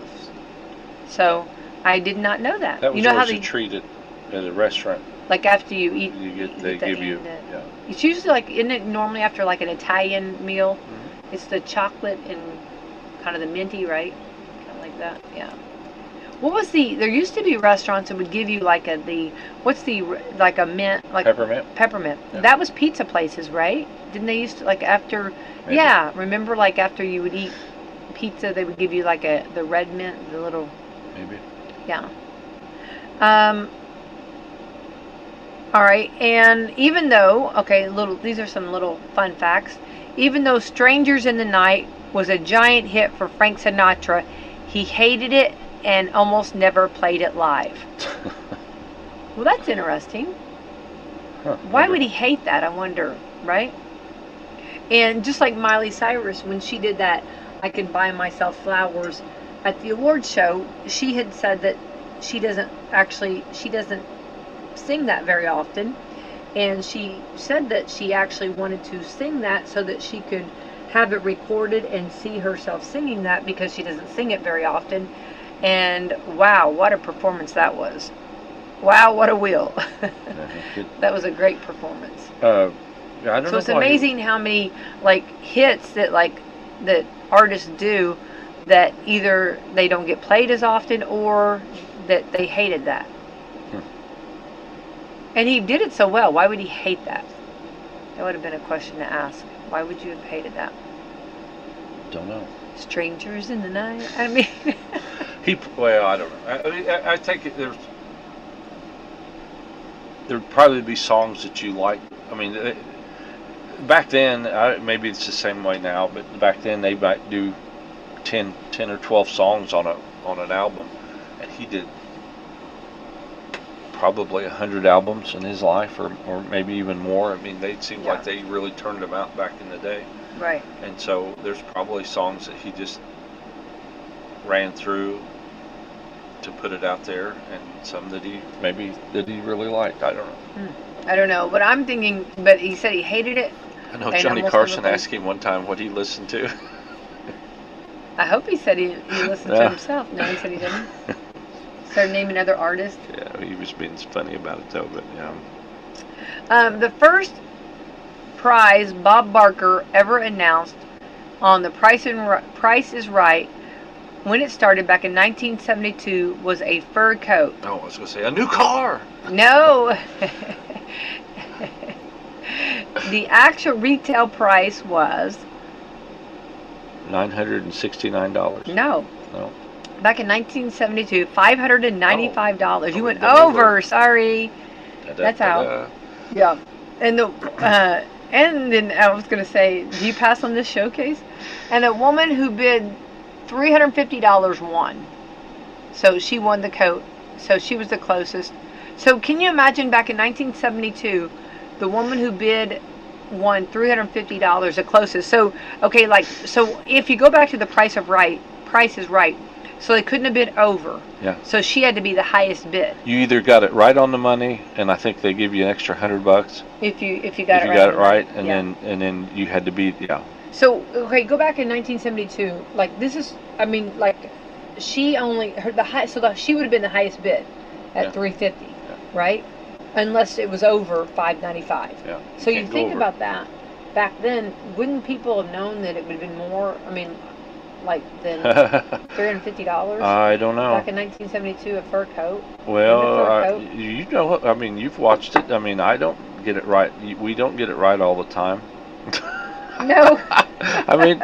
So, I did not know that. That was you know always a treat at a restaurant. Like after you eat, they give you. Yeah. It's usually like, isn't it normally after like an Italian meal? Mm-hmm. It's the chocolate and kind of the minty, right? Kind of like that, yeah. What was there used to be restaurants that would give you like a mint, like peppermint. Peppermint. Yeah. That was pizza places, right? Didn't they used to like after? Maybe. Yeah, remember like after you would eat pizza, they would give you like the red mint, the little. Maybe. Yeah. All right, and even though, these are some little fun facts. Even though Strangers in the Night was a giant hit for Frank Sinatra, he hated it and almost never played it live. Well, that's interesting. Huh, Why would he hate that, I wonder, right? And just like Miley Cyrus, when she did that, I Can Buy Myself Flowers at the awards show, she had said that she doesn't sing that very often. And she said that she actually wanted to sing that so that she could have it recorded and see herself singing that, because she doesn't sing it very often. And wow, what a performance that was. Wow, what a wheel. That was a great performance. I don't So know it's why he- amazing how many like hits that artists do that either they don't get played as often or that they hated that. And he did it so well. Why would he hate that? That would have been a question to ask. Why would you have hated that? Don't know. Strangers in the night. I mean, Well, I don't know. I mean, I think there'd probably be songs that you like. I mean, back then, maybe it's the same way now, but back then they might do 10 or 12 songs on an album, and he did probably 100 albums in his life, or maybe even more. I mean, they seemed like they really turned them out back in the day. right. And so there's probably songs that he just ran through to put it out there, and some that he really liked. I don't know. I don't know, but I'm thinking. But he said he hated it. I know and Johnny almost Carson everything. asked him one time what he listened to. I hope he said he listened to himself. No, he said he didn't. Started naming other artists. Yeah, he was being funny about it though, but yeah. The first prize Bob Barker ever announced on The Price is Right, when it started back in 1972, was a fur coat. Oh, I was going to say a new car. No. The actual retail price was $969. no. No. Back in 1972, $595. You Oh, went went over. over. Sorry. That's how. Yeah. And and then I was gonna say, do you pass on this showcase? And a woman who bid $350 won. So she won the coat. So she was the closest. So can you imagine back in 1972, the woman who bid won $350, the closest. So okay, so if you go back to the Price is Right. So they couldn't have bid over. Yeah. So she had to be the highest bid. You either got it right on the money, and I think they give you an extra $100 If you got if it you right. got it right, and Yeah. then you had to be So okay, go back in 1972. Like this is, I mean, like she only she would have been the highest bid at Yeah. $350, right? Unless it was over $595. Yeah. So you Can't go think over. about that. Back then, wouldn't people have known that it would have been more? I mean, like than $350. I don't know. Back in 1972, a fur coat. Well, fur coat. you know, I mean, you've watched it. I mean, I don't get it right. We don't get it right all the time. No. I mean,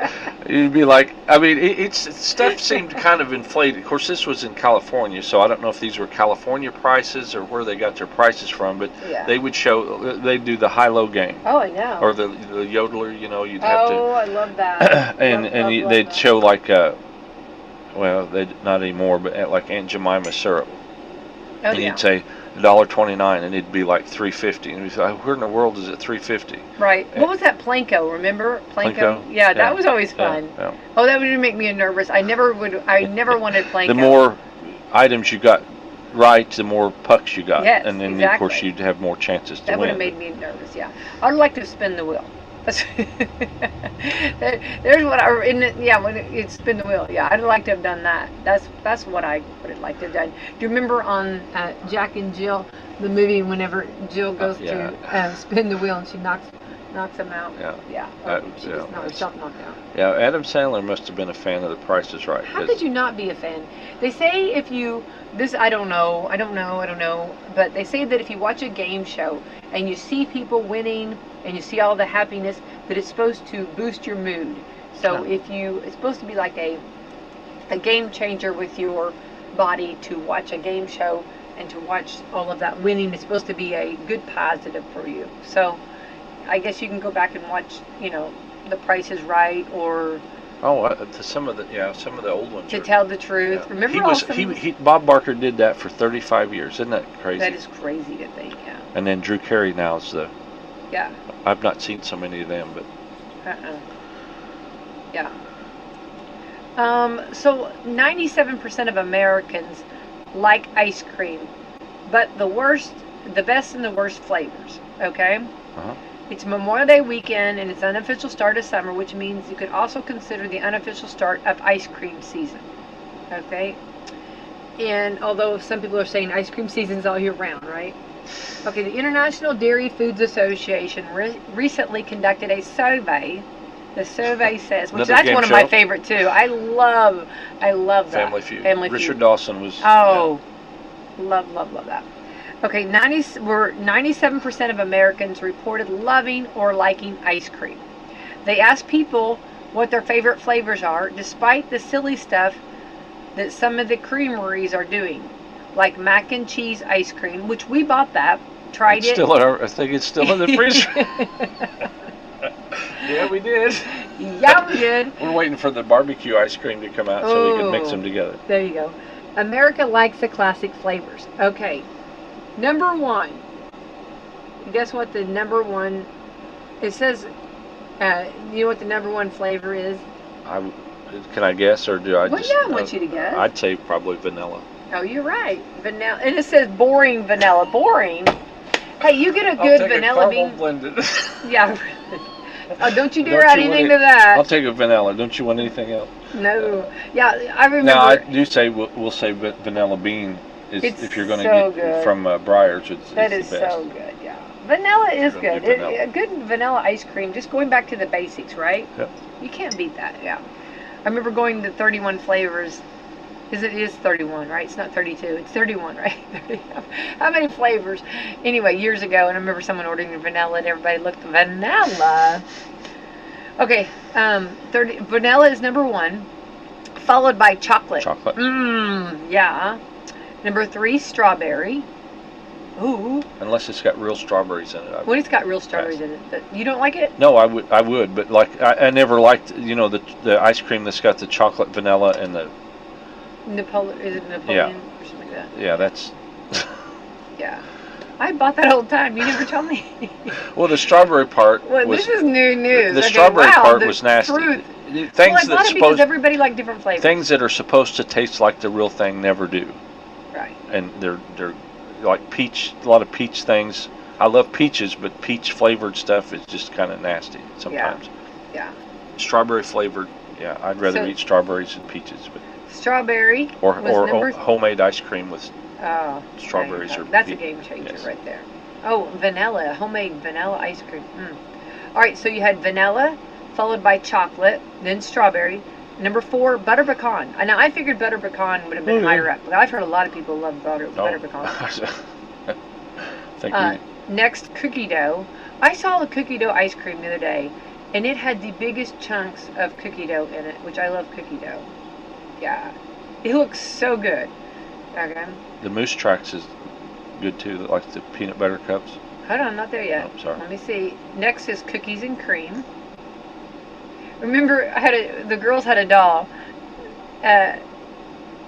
you'd be like, I mean, it's stuff seemed kind of inflated. Of course, this was in California, so I don't know if these were California prices or where they got their prices from, but Yeah. they would show, they'd do the high-low game. Oh, I know. Or the yodeler, you know, you'd have to. Oh, I love that. Love They'd that. show like, well, they not anymore, but like Aunt Jemima syrup. Oh, And yeah. you'd say $1.29, and it'd be like $3.50, and we'd say, where in the world is it $3.50? Right. What was that Planko? Remember Planko? Yeah, that was always fun. Yeah. Oh, that would make me nervous. I never wanted Planko. The more items you got right, the more pucks you got, Yes, and then of exactly. course you'd have more chances to That would win. have made me nervous. Yeah, I'd like to spin the wheel. There's what when it's spin the wheel. Yeah, I'd like to have done that. That's what I would have liked to have done. Do you remember on Jack and Jill, the movie, whenever Jill goes to spin the wheel and she knocks him out? Yeah. She just knocks herself knocked out. Yeah, Adam Sandler must have been a fan of The Price is Right. How could you not be a fan? They say if you I don't know, but they say that if you watch a game show and you see people winning and you see all the happiness, that it's supposed to boost your mood. So it's supposed to be like a game changer with your body to watch a game show and to watch all of that winning. It's supposed to be a good positive for you. So I guess you can go back and watch, The Price is Right or Oh, some of the old ones. To tell the truth. Yeah. Remember he all was some Bob Barker did that for 35 years. Isn't that crazy? That is crazy to think, yeah. And then Drew Carey now is the. Yeah. I've not seen so many of them, but. Yeah. So 97% of Americans like ice cream, but the best and the worst flavors. Okay. Uh-huh. It's Memorial Day weekend, and it's unofficial start of summer, which means you could also consider the unofficial start of ice cream season. Okay? And although some people are saying ice cream season's all year round, right? Okay, the International Dairy Foods Association recently conducted a survey. The survey says, which that's one of my favorite too. I love that. Family Feud. Richard Feud. Dawson was. Oh, love that. Okay, 97% of Americans reported loving or liking ice cream. They asked people what their favorite flavors are, despite the silly stuff that some of the creameries are doing, like mac and cheese ice cream, which we bought that, tried it. I think it's still in the freezer. Yeah, we did. Yeah, we did. We're waiting for the barbecue ice cream to come out so we can mix them together. There you go. America likes the classic flavors. Okay. Number one. Guess what the number one, it says, you know what the number one flavor is? Can I guess, or do I well, just... yeah, I want you to guess. I'd say probably vanilla. Oh, you're right. Vanilla. And it says boring vanilla. Boring? Hey, you get a good vanilla bean. Blended. Yeah. Oh, don't you dare add anything to that. I'll take a vanilla. Don't you want anything else? No. Yeah, I remember. Now, I do say, we'll say vanilla bean. If you're going to get good. from Breyers, it's that the is best. so good, yeah. Vanilla is good. Vanilla. A good vanilla ice cream, just going back to the basics, right? Yep. You can't beat that, yeah. I remember going to 31 flavors. It is 31, right? It's not 32. It's 31, right? How many flavors? Anyway, years ago, and I remember someone ordering the vanilla, and everybody looked, vanilla? Okay, vanilla is number one, followed by chocolate. Chocolate. Yeah. Number 3, strawberry. Ooh. Unless it's got real strawberries in it. When it's got real strawberries in it. You don't like it? No, I would, but like I never liked, the ice cream that's got the chocolate, vanilla, and the... Is it Napoleon or something like that? Yeah, that's... Yeah. I bought that all the time. You never told me. Well, the strawberry part this is new news. The strawberry part was nasty. Truth. Things well, I bought it because everybody liked different flavors. Things that are supposed to taste like the real thing never do. Right. And they're like peach, a lot of peach things. I love peaches, but peach flavored stuff is just kind of nasty sometimes. Yeah. Strawberry flavored, yeah, I'd rather eat strawberries than peaches. But strawberry or homemade ice cream with strawberries or that's a game changer right there. Oh, vanilla, homemade vanilla ice cream. All right, so you had vanilla, followed by chocolate, then strawberry. Number 4, butter pecan. Now I figured butter pecan would have been higher up, but I've heard a lot of people love butter pecan. Next, cookie dough. I saw the cookie dough ice cream the other day, and it had the biggest chunks of cookie dough in it, which I love cookie dough. Yeah, it looks so good. Okay. The Moose Tracks is good too, like the peanut butter cups. Hold on, not there yet. Oh, sorry. Let me see. Next is cookies and cream. Remember, the girls had a doll. It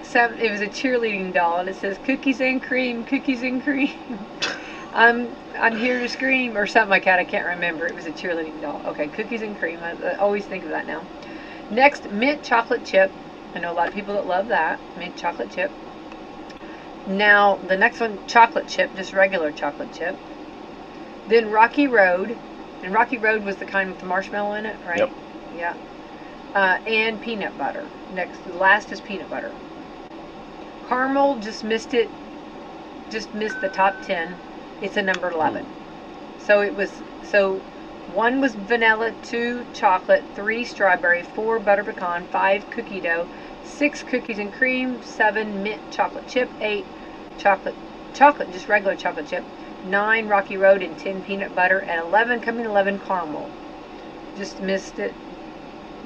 was a cheerleading doll, and it says cookies and cream, cookies and cream. I'm here to scream, or something like that. I can't remember. It was a cheerleading doll. Okay, cookies and cream. I always think of that now. Next, mint chocolate chip. I know a lot of people that love that. Mint chocolate chip. Now, the next one, chocolate chip, just regular chocolate chip. Then Rocky Road. And Rocky Road was the kind with the marshmallow in it, right? Yep. Yeah. And peanut butter. Next, the last is peanut butter. Caramel just missed the top 10. It's a number 11. So 1 was vanilla, 2 chocolate, 3 strawberry, 4 butter pecan, 5 cookie dough, 6 cookies and cream, 7 mint chocolate chip, 8 chocolate, just regular chocolate chip, 9 Rocky Road, and 10 peanut butter, and 11 caramel. Just missed it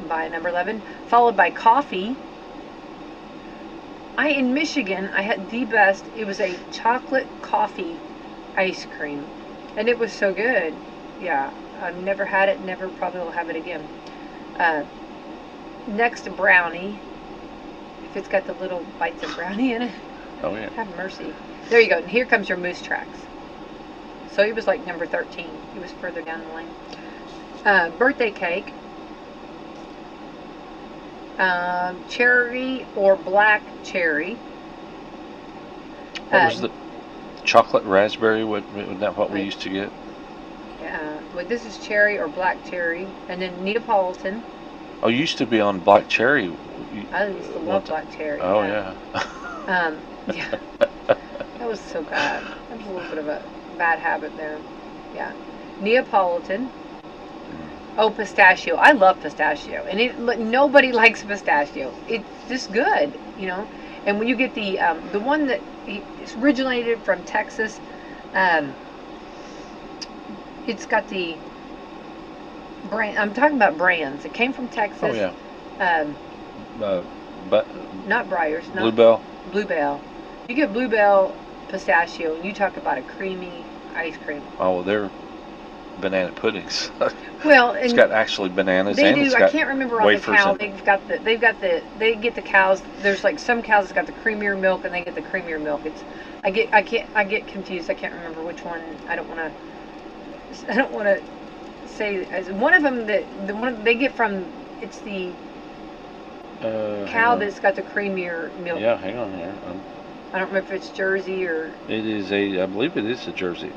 by number 11, followed by coffee. In Michigan, I had the best. It was a chocolate coffee ice cream, and it was so good. Yeah, I've never had it, never probably will have it again. next brownie. If it's got the little bites of brownie in it. Oh yeah. Have mercy. There you go. And here comes your moose tracks. So he was like number 13. He was further down the lane. Birthday cake. Cherry or black cherry. What was the chocolate raspberry? Wasn't that what we used to get? Well, this is cherry or black cherry, and then Neapolitan. Oh, you used to be on black cherry. I used to love black cherry. Oh yeah. Yeah. That was so bad. That was a little bit of a bad habit there. Yeah. Neapolitan. Oh, pistachio. I love pistachio, and nobody likes pistachio. It's just good, you know. And when you get the one that it's originated from Texas, it's got the brand. I'm talking about brands. It came from Texas. Oh yeah. But not Breyers. Not Bluebell. Bluebell. You get Bluebell pistachio, and you talk about a creamy ice cream. Oh, they're banana puddings. Well, it's got actually bananas. They and do. It's I got can't remember on the cow. They get the cows. There's like some cows that got the creamier milk, and they get the creamier milk. I get confused. I can't remember which one. I don't want to say one of them the one they get from. It's the cow that's got the creamier milk. Yeah, hang on here. I don't remember if it's Jersey or. It is I believe it is a Jersey.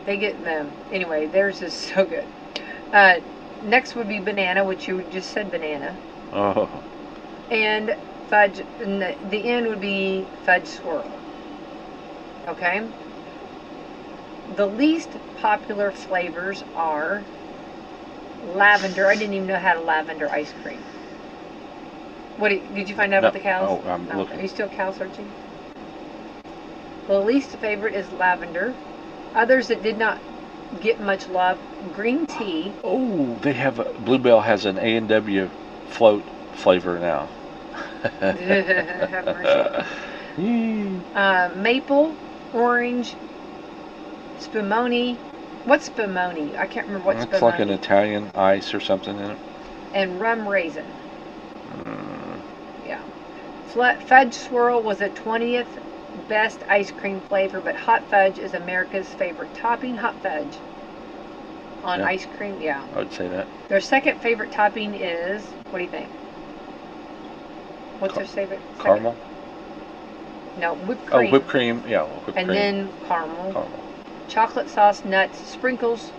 They get them. Anyway, theirs is so good. Next would be banana, which you just said banana. Oh. And fudge, and the end would be fudge swirl. Okay? The least popular flavors are lavender. I didn't even know how to lavender ice cream. Did you find out about the cows? Oh, I'm looking. Are you still cow searching? The least favorite is lavender. Others that did not get much love, green tea. Oh, they have Bluebell has an A&W float flavor now. Have mercy. Maple, orange, spumoni. What's spumoni? I can't remember what's spumoni. It's like an Italian ice or something in it. And rum raisin. Yeah. Fudge swirl was the 20th best ice cream flavor, but hot fudge is America's favorite topping. Hot fudge on ice cream, yeah. I would say that. Their second favorite topping is, what do you think? What's their favorite? Caramel? No, whipped cream. Oh, whipped cream, yeah. And then caramel. Chocolate sauce, nuts, sprinkles,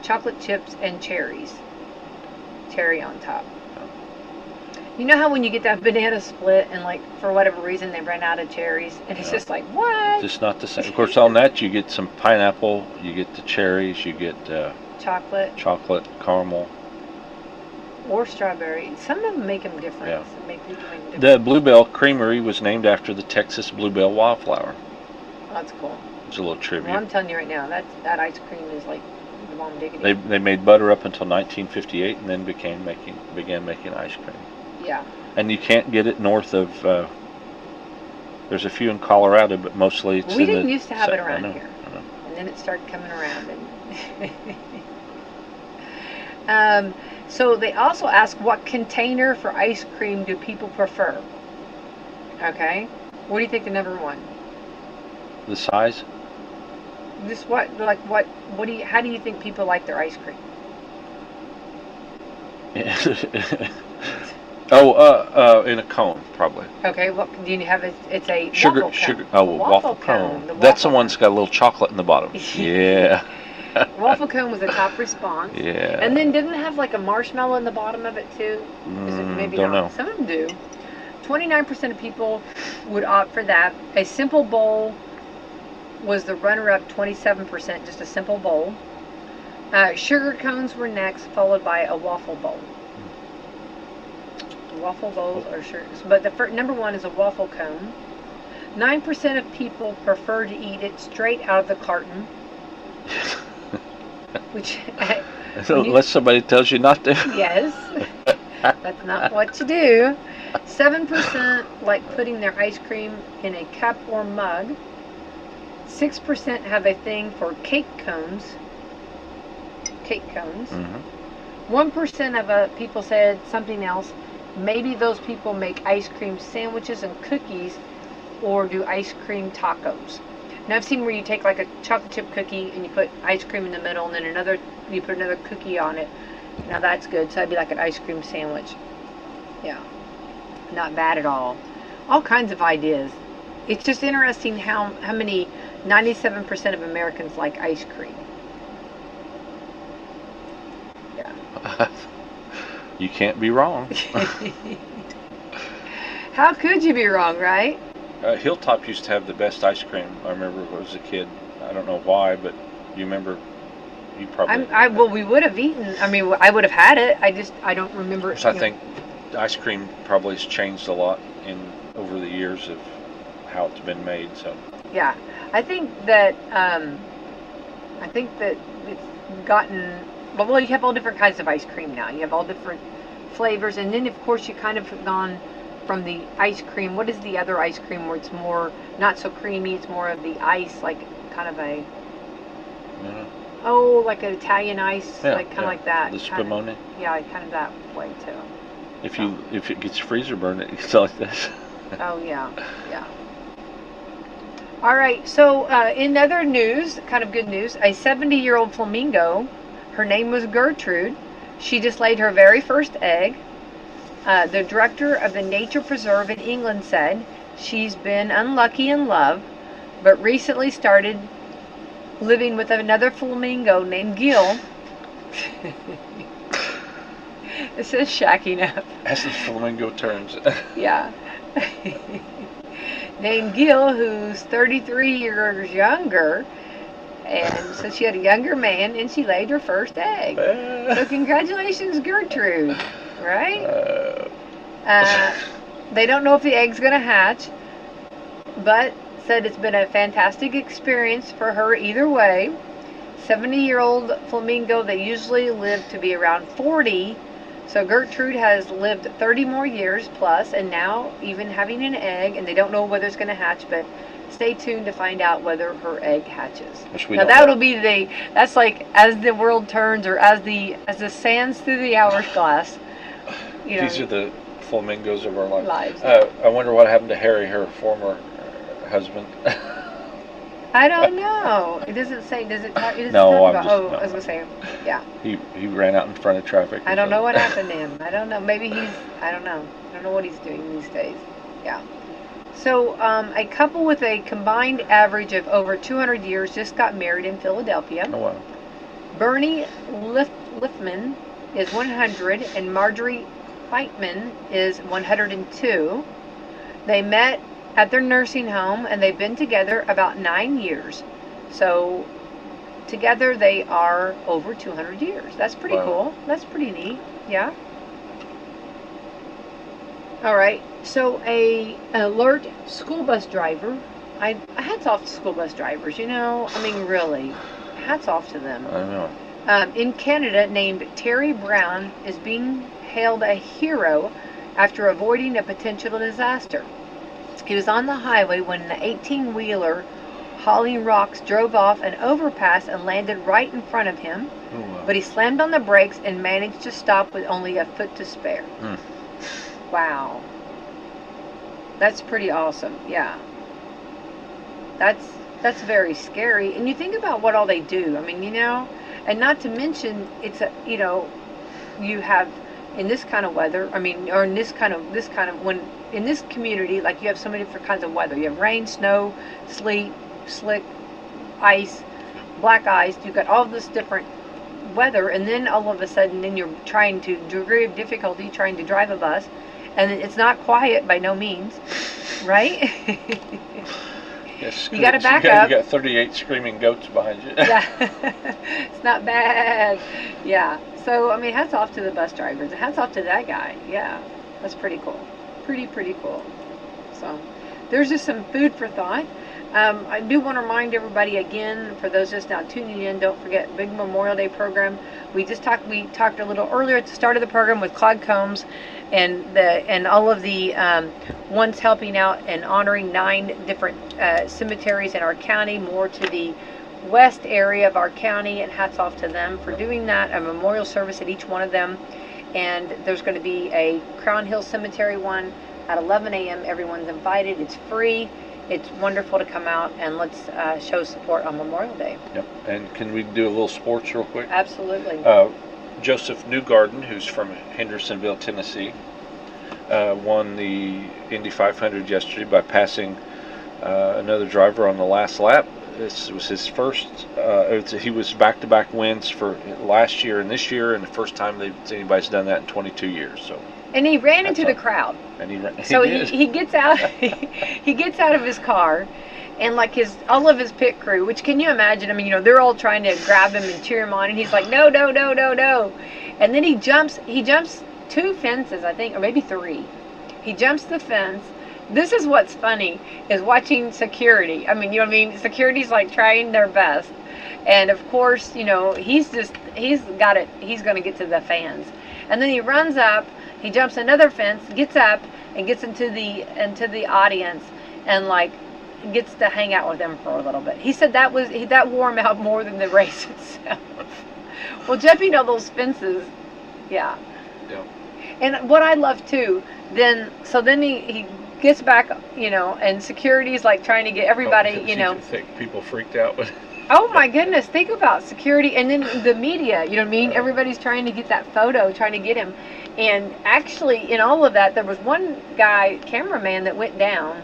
chocolate chips, and cherries. Cherry on top. You know how when you get that banana split and like for whatever reason they ran out of cherries and it's just like what? Just not the same. Of course, on that you get some pineapple, you get the cherries, you get chocolate, caramel, or strawberry. Some of them make them different. Yeah. The Bluebell Creamery was named after the Texas bluebell wildflower. That's cool. It's a little trivia. Well, I'm telling you right now, that ice cream is like the bomb diggity. They made butter up until 1958 and then began making ice cream. Yeah. And you can't get it north of. There's a few in Colorado, but mostly it's. We didn't used to have it around I know. here, and then it started coming around. So they also ask, what container for ice cream do people prefer? Okay. What do you think the number one? The size. Just how do you think people like their ice cream? In a cone, probably. Okay, what do you have? It's a sugar. Waffle cone. That's the one that's got a little chocolate in the bottom. Yeah. Waffle cone was a top response. Yeah. And then didn't it have like a marshmallow in the bottom of it too? Is it maybe don't not? know. Some of them do. 29% of people would opt for that. A simple bowl was the runner-up, 27%, just a simple bowl. Sugar cones were next, followed by a waffle bowl. Waffle bowls are sugar, but the number one is a waffle cone. 9% of people prefer to eat it straight out of the carton. Which, unless somebody tells you not to. Yes, that's not what you do. 7% like putting their ice cream in a cup or mug. 6% have a thing for cake cones. 1% of people said something else. Maybe those people make ice cream sandwiches and cookies, or do ice cream tacos. Now I've seen where you take like a chocolate chip cookie and you put ice cream in the middle, and then you put another cookie on it. Now that's good. So that'd be like an ice cream sandwich. Yeah, not bad at all. All kinds of ideas. It's just interesting how many 97% of Americans like ice cream. Yeah. You can't be wrong. How could you be wrong, right? Hilltop used to have the best ice cream. I remember when I was a kid. I don't know why, but you remember? You probably. Well, we would have eaten. I mean, I would have had it. I don't remember. So I think ice cream probably has changed a lot over the years of how it's been made. So. Yeah, I think that it's gotten. Well, you have all different kinds of ice cream now. You have all different flavors, and then of course you kind of have gone from the ice cream. What is the other ice cream where it's more not so creamy? It's more of the ice, like kind of a like an Italian ice, like kind of like that. The spumoni. Yeah, kind of that way too. If it gets freezer burned, it gets like this. Oh yeah. All right. So in other news, kind of good news, a 70-year-old flamingo. Her name was Gertrude. She just laid her very first egg. The director of the nature preserve in England said she's been unlucky in love, but recently started living with another flamingo named Gil. It says shacking up. As the flamingo turns. Yeah. Named Gil, who's 33 years younger. And so she had a younger man, and she laid her first egg. So congratulations, Gertrude. Right? They don't know if the egg's going to hatch, but said it's been a fantastic experience for her either way. 70-year-old flamingo, they usually live to be around 40. So Gertrude has lived 30 more years plus, and now even having an egg, and they don't know whether it's going to hatch, but stay tuned to find out whether her egg hatches. Now that'll be that's like as the world turns, or as the sands through the hourglass. These are the flamingos of our lives. Yeah. I wonder what happened to Harry, her former husband. I don't know. It doesn't say. Does it? No, I was gonna say, yeah. He ran out in front of traffic. I don't know what happened to him. I don't know. Maybe I don't know. I don't know what he's doing these days. Yeah. So a couple with a combined average of over 200 years just got married in Philadelphia. Oh wow. Bernie Liffman is 100 and Marjorie Feitman is 102. They met at their nursing home, and they've been together about 9 years. So together they are over 200 years. That's pretty cool. That's pretty neat. Yeah. All right. So an alert school bus driver. Hats off to school bus drivers. I mean, really, hats off to them. I know. In Canada, named Terry Brown is being hailed a hero after avoiding a potential disaster. He was on the highway when an 18-wheeler hauling rocks drove off an overpass and landed right in front of him. Oh, wow. But he slammed on the brakes and managed to stop with only a foot to spare. Wow. That's pretty awesome. Yeah. That's very scary. And you think about what all they do. I mean, and not to mention it's you have in this kind of weather, I mean, or in this kind of when in this community, like you have so many different kinds of weather. You have rain, snow, sleet, slick, ice, black ice. You've got all this different weather, and then all of a sudden, then you're trying to degree of difficulty trying to drive a bus, and it's not quiet by no means, right? Yes, you got to back up. You got 38 screaming goats behind you. Yeah, it's not bad. Yeah. So I mean, hats off to the bus drivers. Hats off to that guy. Yeah, that's pretty cool. Pretty cool. So there's just some food for thought. I do want to remind everybody again, for those just now tuning in, don't forget big Memorial Day program. We talked a little earlier at the start of the program with Claude Combs and all of the ones helping out and honoring 9 different cemeteries in our county, more to the west area of our county, and hats off to them for doing that. A memorial service at each one of them, and there's going to be a Crown Hill Cemetery one at 11 a.m. Everyone's invited. It's free. It's wonderful to come out and let's show support on Memorial Day. Yep. And can we do a little sports real quick? Absolutely. Joseph Newgarden, who's from Hendersonville, Tennessee, won the Indy 500 yesterday by passing another driver on the last lap. This was his first. He was back-to-back wins for last year and this year, and the first time anybody's done that in 22 years. So. And he ran into the crowd. And he gets out. He gets out of his car, and like all of his pit crew. Which can you imagine? I mean, they're all trying to grab him and cheer him on, and he's like, no, no, no, no, no. And then he jumps 2 fences, I think, or maybe 3. He jumps the fence. This is what's funny, is watching security. I mean, you know what I mean? Security's like trying their best. And of course, he's got it. He's going to get to the fans. And then he runs up, he jumps another fence, gets up, and gets into the audience, and like gets to hang out with them for a little bit. He said that wore him out more than the race itself. Well, jumping all those fences, yeah. And what I love too, then he gets back, and security's like trying to get everybody, Think people freaked out. Oh my goodness, think about security, and then the media, you know what I mean? Everybody's trying to get that photo, trying to get him. And actually, in all of that, there was one guy, cameraman, that went down,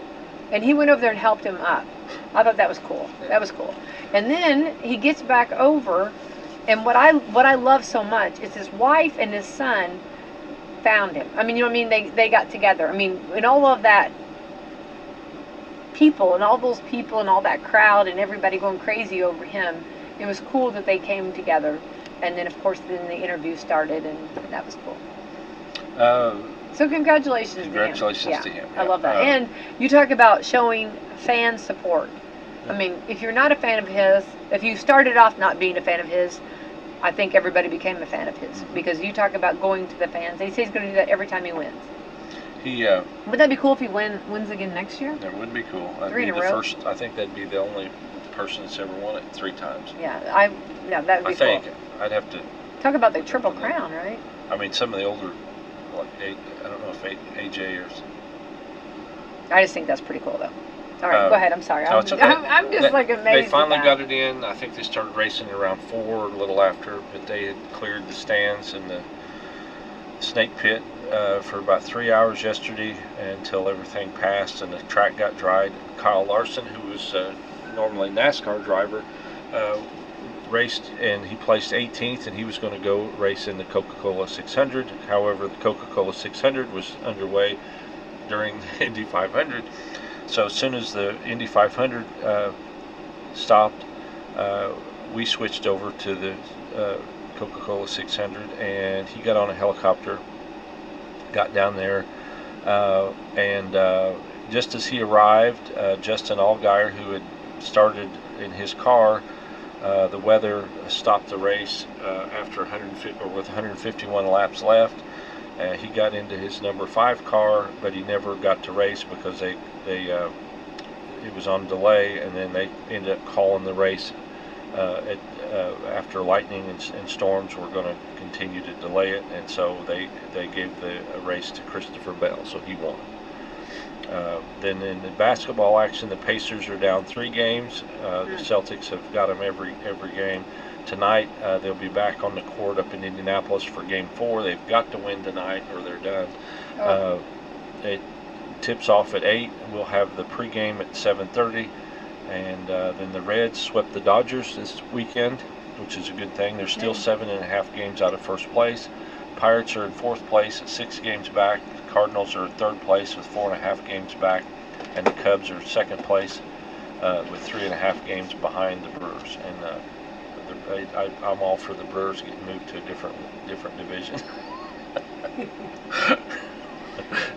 and he went over there and helped him up. I thought that was cool. That was cool. And then he gets back over, and what I love so much is his wife and his son found him. I mean, you know what I mean? They got together. I mean, in all of that people and all those people and all that crowd and everybody going crazy over him, it was cool that they came together. And then, of course, then the interview started, and that was cool. So congratulations to him. Congratulations to him. I love that. And you talk about showing fan support. I mean, if you're not a fan of his, if you started off not being a fan of his, I think everybody became a fan of his. Mm-hmm. Because you talk about going to the fans. And he says he's going to do that every time he wins. Would that be cool if he wins again next year? That would be cool. That'd 3 be in a the row? first. I think that'd be the only person that's ever won it 3 times. Yeah, that would be cool. I think I'd have to talk about the Triple Crown, right? I mean, some of the older, like I don't know if AJ or. I just think that's pretty cool, though. All right, go ahead. I'm sorry. No, it's okay. I'm just like amazed. They finally got it in. I think they started racing around 4, a little after, but they had cleared the stands and the snake pit for about 3 hours yesterday until everything passed and the track got dried. Kyle Larson, who was normally a NASCAR driver, raced, and he placed 18th, and he was going to go race in the Coca-Cola 600. However, the Coca-Cola 600 was underway during the Indy 500. So as soon as the Indy 500 stopped, we switched over to the Coca-Cola 600, and he got on a helicopter, got down there, and just as he arrived, Justin Allgaier, who had started in his car, the weather stopped the race after 151 laps left. He got into his number 5 car, but he never got to race because it was on delay, and then they ended up calling the race after lightning and storms were going to continue to delay it, and so they gave the race to Christopher Bell, so he won. Then in the basketball action, the Pacers are down 3 games. The Celtics have got them every game. Tonight, they'll be back on the court up in Indianapolis for Game 4. They've got to win tonight or they're done. It tips off at 8. We'll have the pregame at 7:30. And then the Reds swept the Dodgers this weekend, which is a good thing. They're still 7.5 games out of first place. Pirates are in 4th place at 6 games back. The Cardinals are in 3rd place with 4.5 games back. And the Cubs are 2nd place with 3.5 games behind the Brewers. And I'm all for the Brewers getting moved to a different division.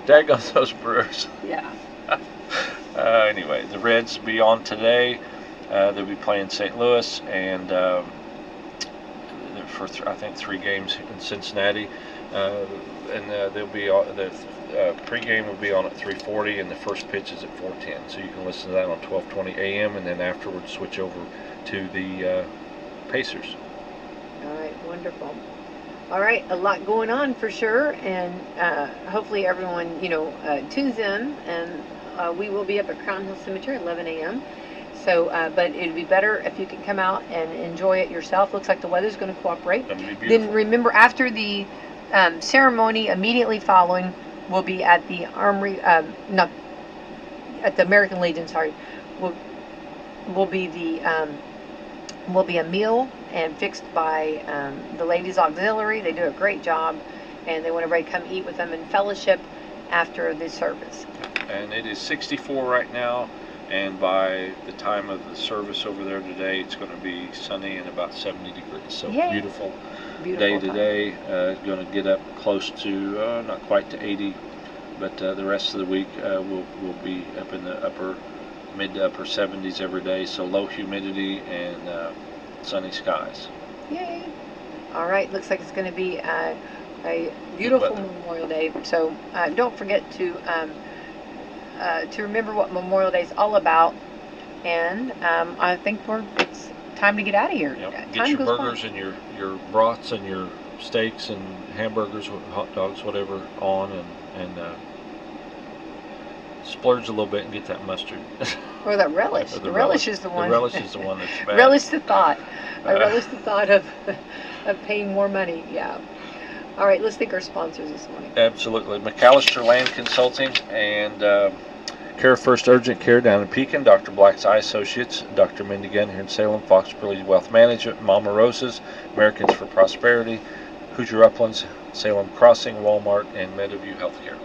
Daggone those Brewers. Yeah. Anyway, the Reds will be on today. They'll be playing St. Louis, and for I think 3 games in Cincinnati. They'll be the pregame will be on at 3:40, and the first pitch is at 4:10. So you can listen to that on 12:20 a.m. and then afterwards switch over to the Pacers. All right, wonderful. All right, a lot going on for sure, and hopefully everyone, tunes in, and we will be up at Crown Hill Cemetery at 11 a.m. So, but it'd be better if you can come out and enjoy it yourself. Looks like the weather's going to cooperate. Then remember, after the ceremony, immediately following, we'll be at the Armory, not at the American Legion. Sorry, will be a meal and fixed by the Ladies Auxiliary. They do a great job, and they want everybody to come eat with them in fellowship after the service. And it is 64 right now, and by the time of the service over there today, it's going to be sunny and about 70 degrees. So Yay. beautiful Beautiful day time. today. Going to get up close to not quite to 80, but the rest of the week we'll be up in the mid to upper 70s every day. So low humidity and sunny skies. Yay! All right, looks like it's going to be a beautiful Memorial Day. So don't forget to remember what Memorial Day is all about. And I think it's time to get out of here. Yep. Get Time your goes burgers by. and your broths and your steaks and hamburgers, hot dogs, whatever on, and splurge a little bit and get that mustard. Or that relish. Or The relish is the one. The relish is the one that's bad. Relish the thought. I relish the thought of paying more money. Yeah. All right, let's thank our sponsors this morning. Absolutely. McAllister Land Consulting and Care First Urgent Care down in Pekin, Dr. Black's Eye Associates, Dr. Mindigan here in Salem, Fox Burley's Wealth Management, Mama Rosa's, Americans for Prosperity, Hoosier Uplands, Salem Crossing, Walmart, and Meadowview Healthcare.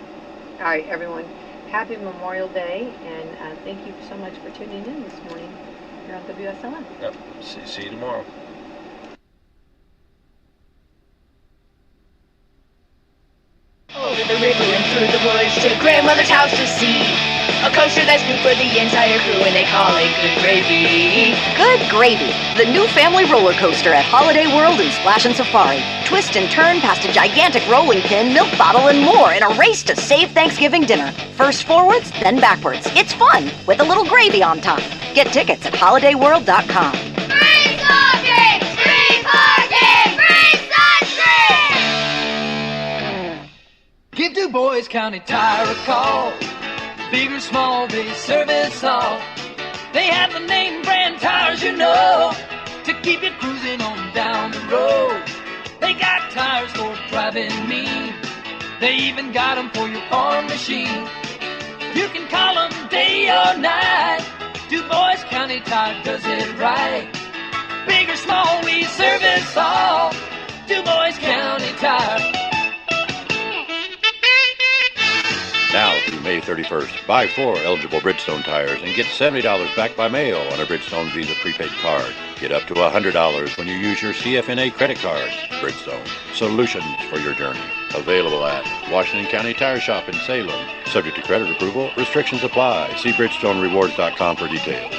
All right, everyone. Happy Memorial Day, and thank you so much for tuning in this morning here on WSLM. Yep. See you tomorrow. Over the river and through the woods to grandmother's house to see a coaster that's new for the entire crew, and they call it Good Gravy. Good Gravy, the new family roller coaster at Holiday World and Splash and Safari. Twist and turn past a gigantic rolling pin, milk bottle, and more in a race to save Thanksgiving dinner. First forwards, then backwards. It's fun with a little gravy on top. Get tickets at holidayworld.com. Free soft drinks! Free parking! Free sunscreen! Give Du Bois County Tire a call. Big or small, they service all. They have the name brand tires, to keep you cruising on down the road. They got tires for driving mean. They even got them for your farm machine. You can call them day or night. Du Bois County Tire does it right. Big or small, we service all. Du Bois County Tire. Now through May 31st, buy 4 eligible Bridgestone tires and get $70 back by mail on a Bridgestone Visa prepaid card. Get up to $100 when you use your CFNA credit card. Bridgestone, solutions for your journey. Available at Washington County Tire Shop in Salem. Subject to credit approval, restrictions apply. See BridgestoneRewards.com for details.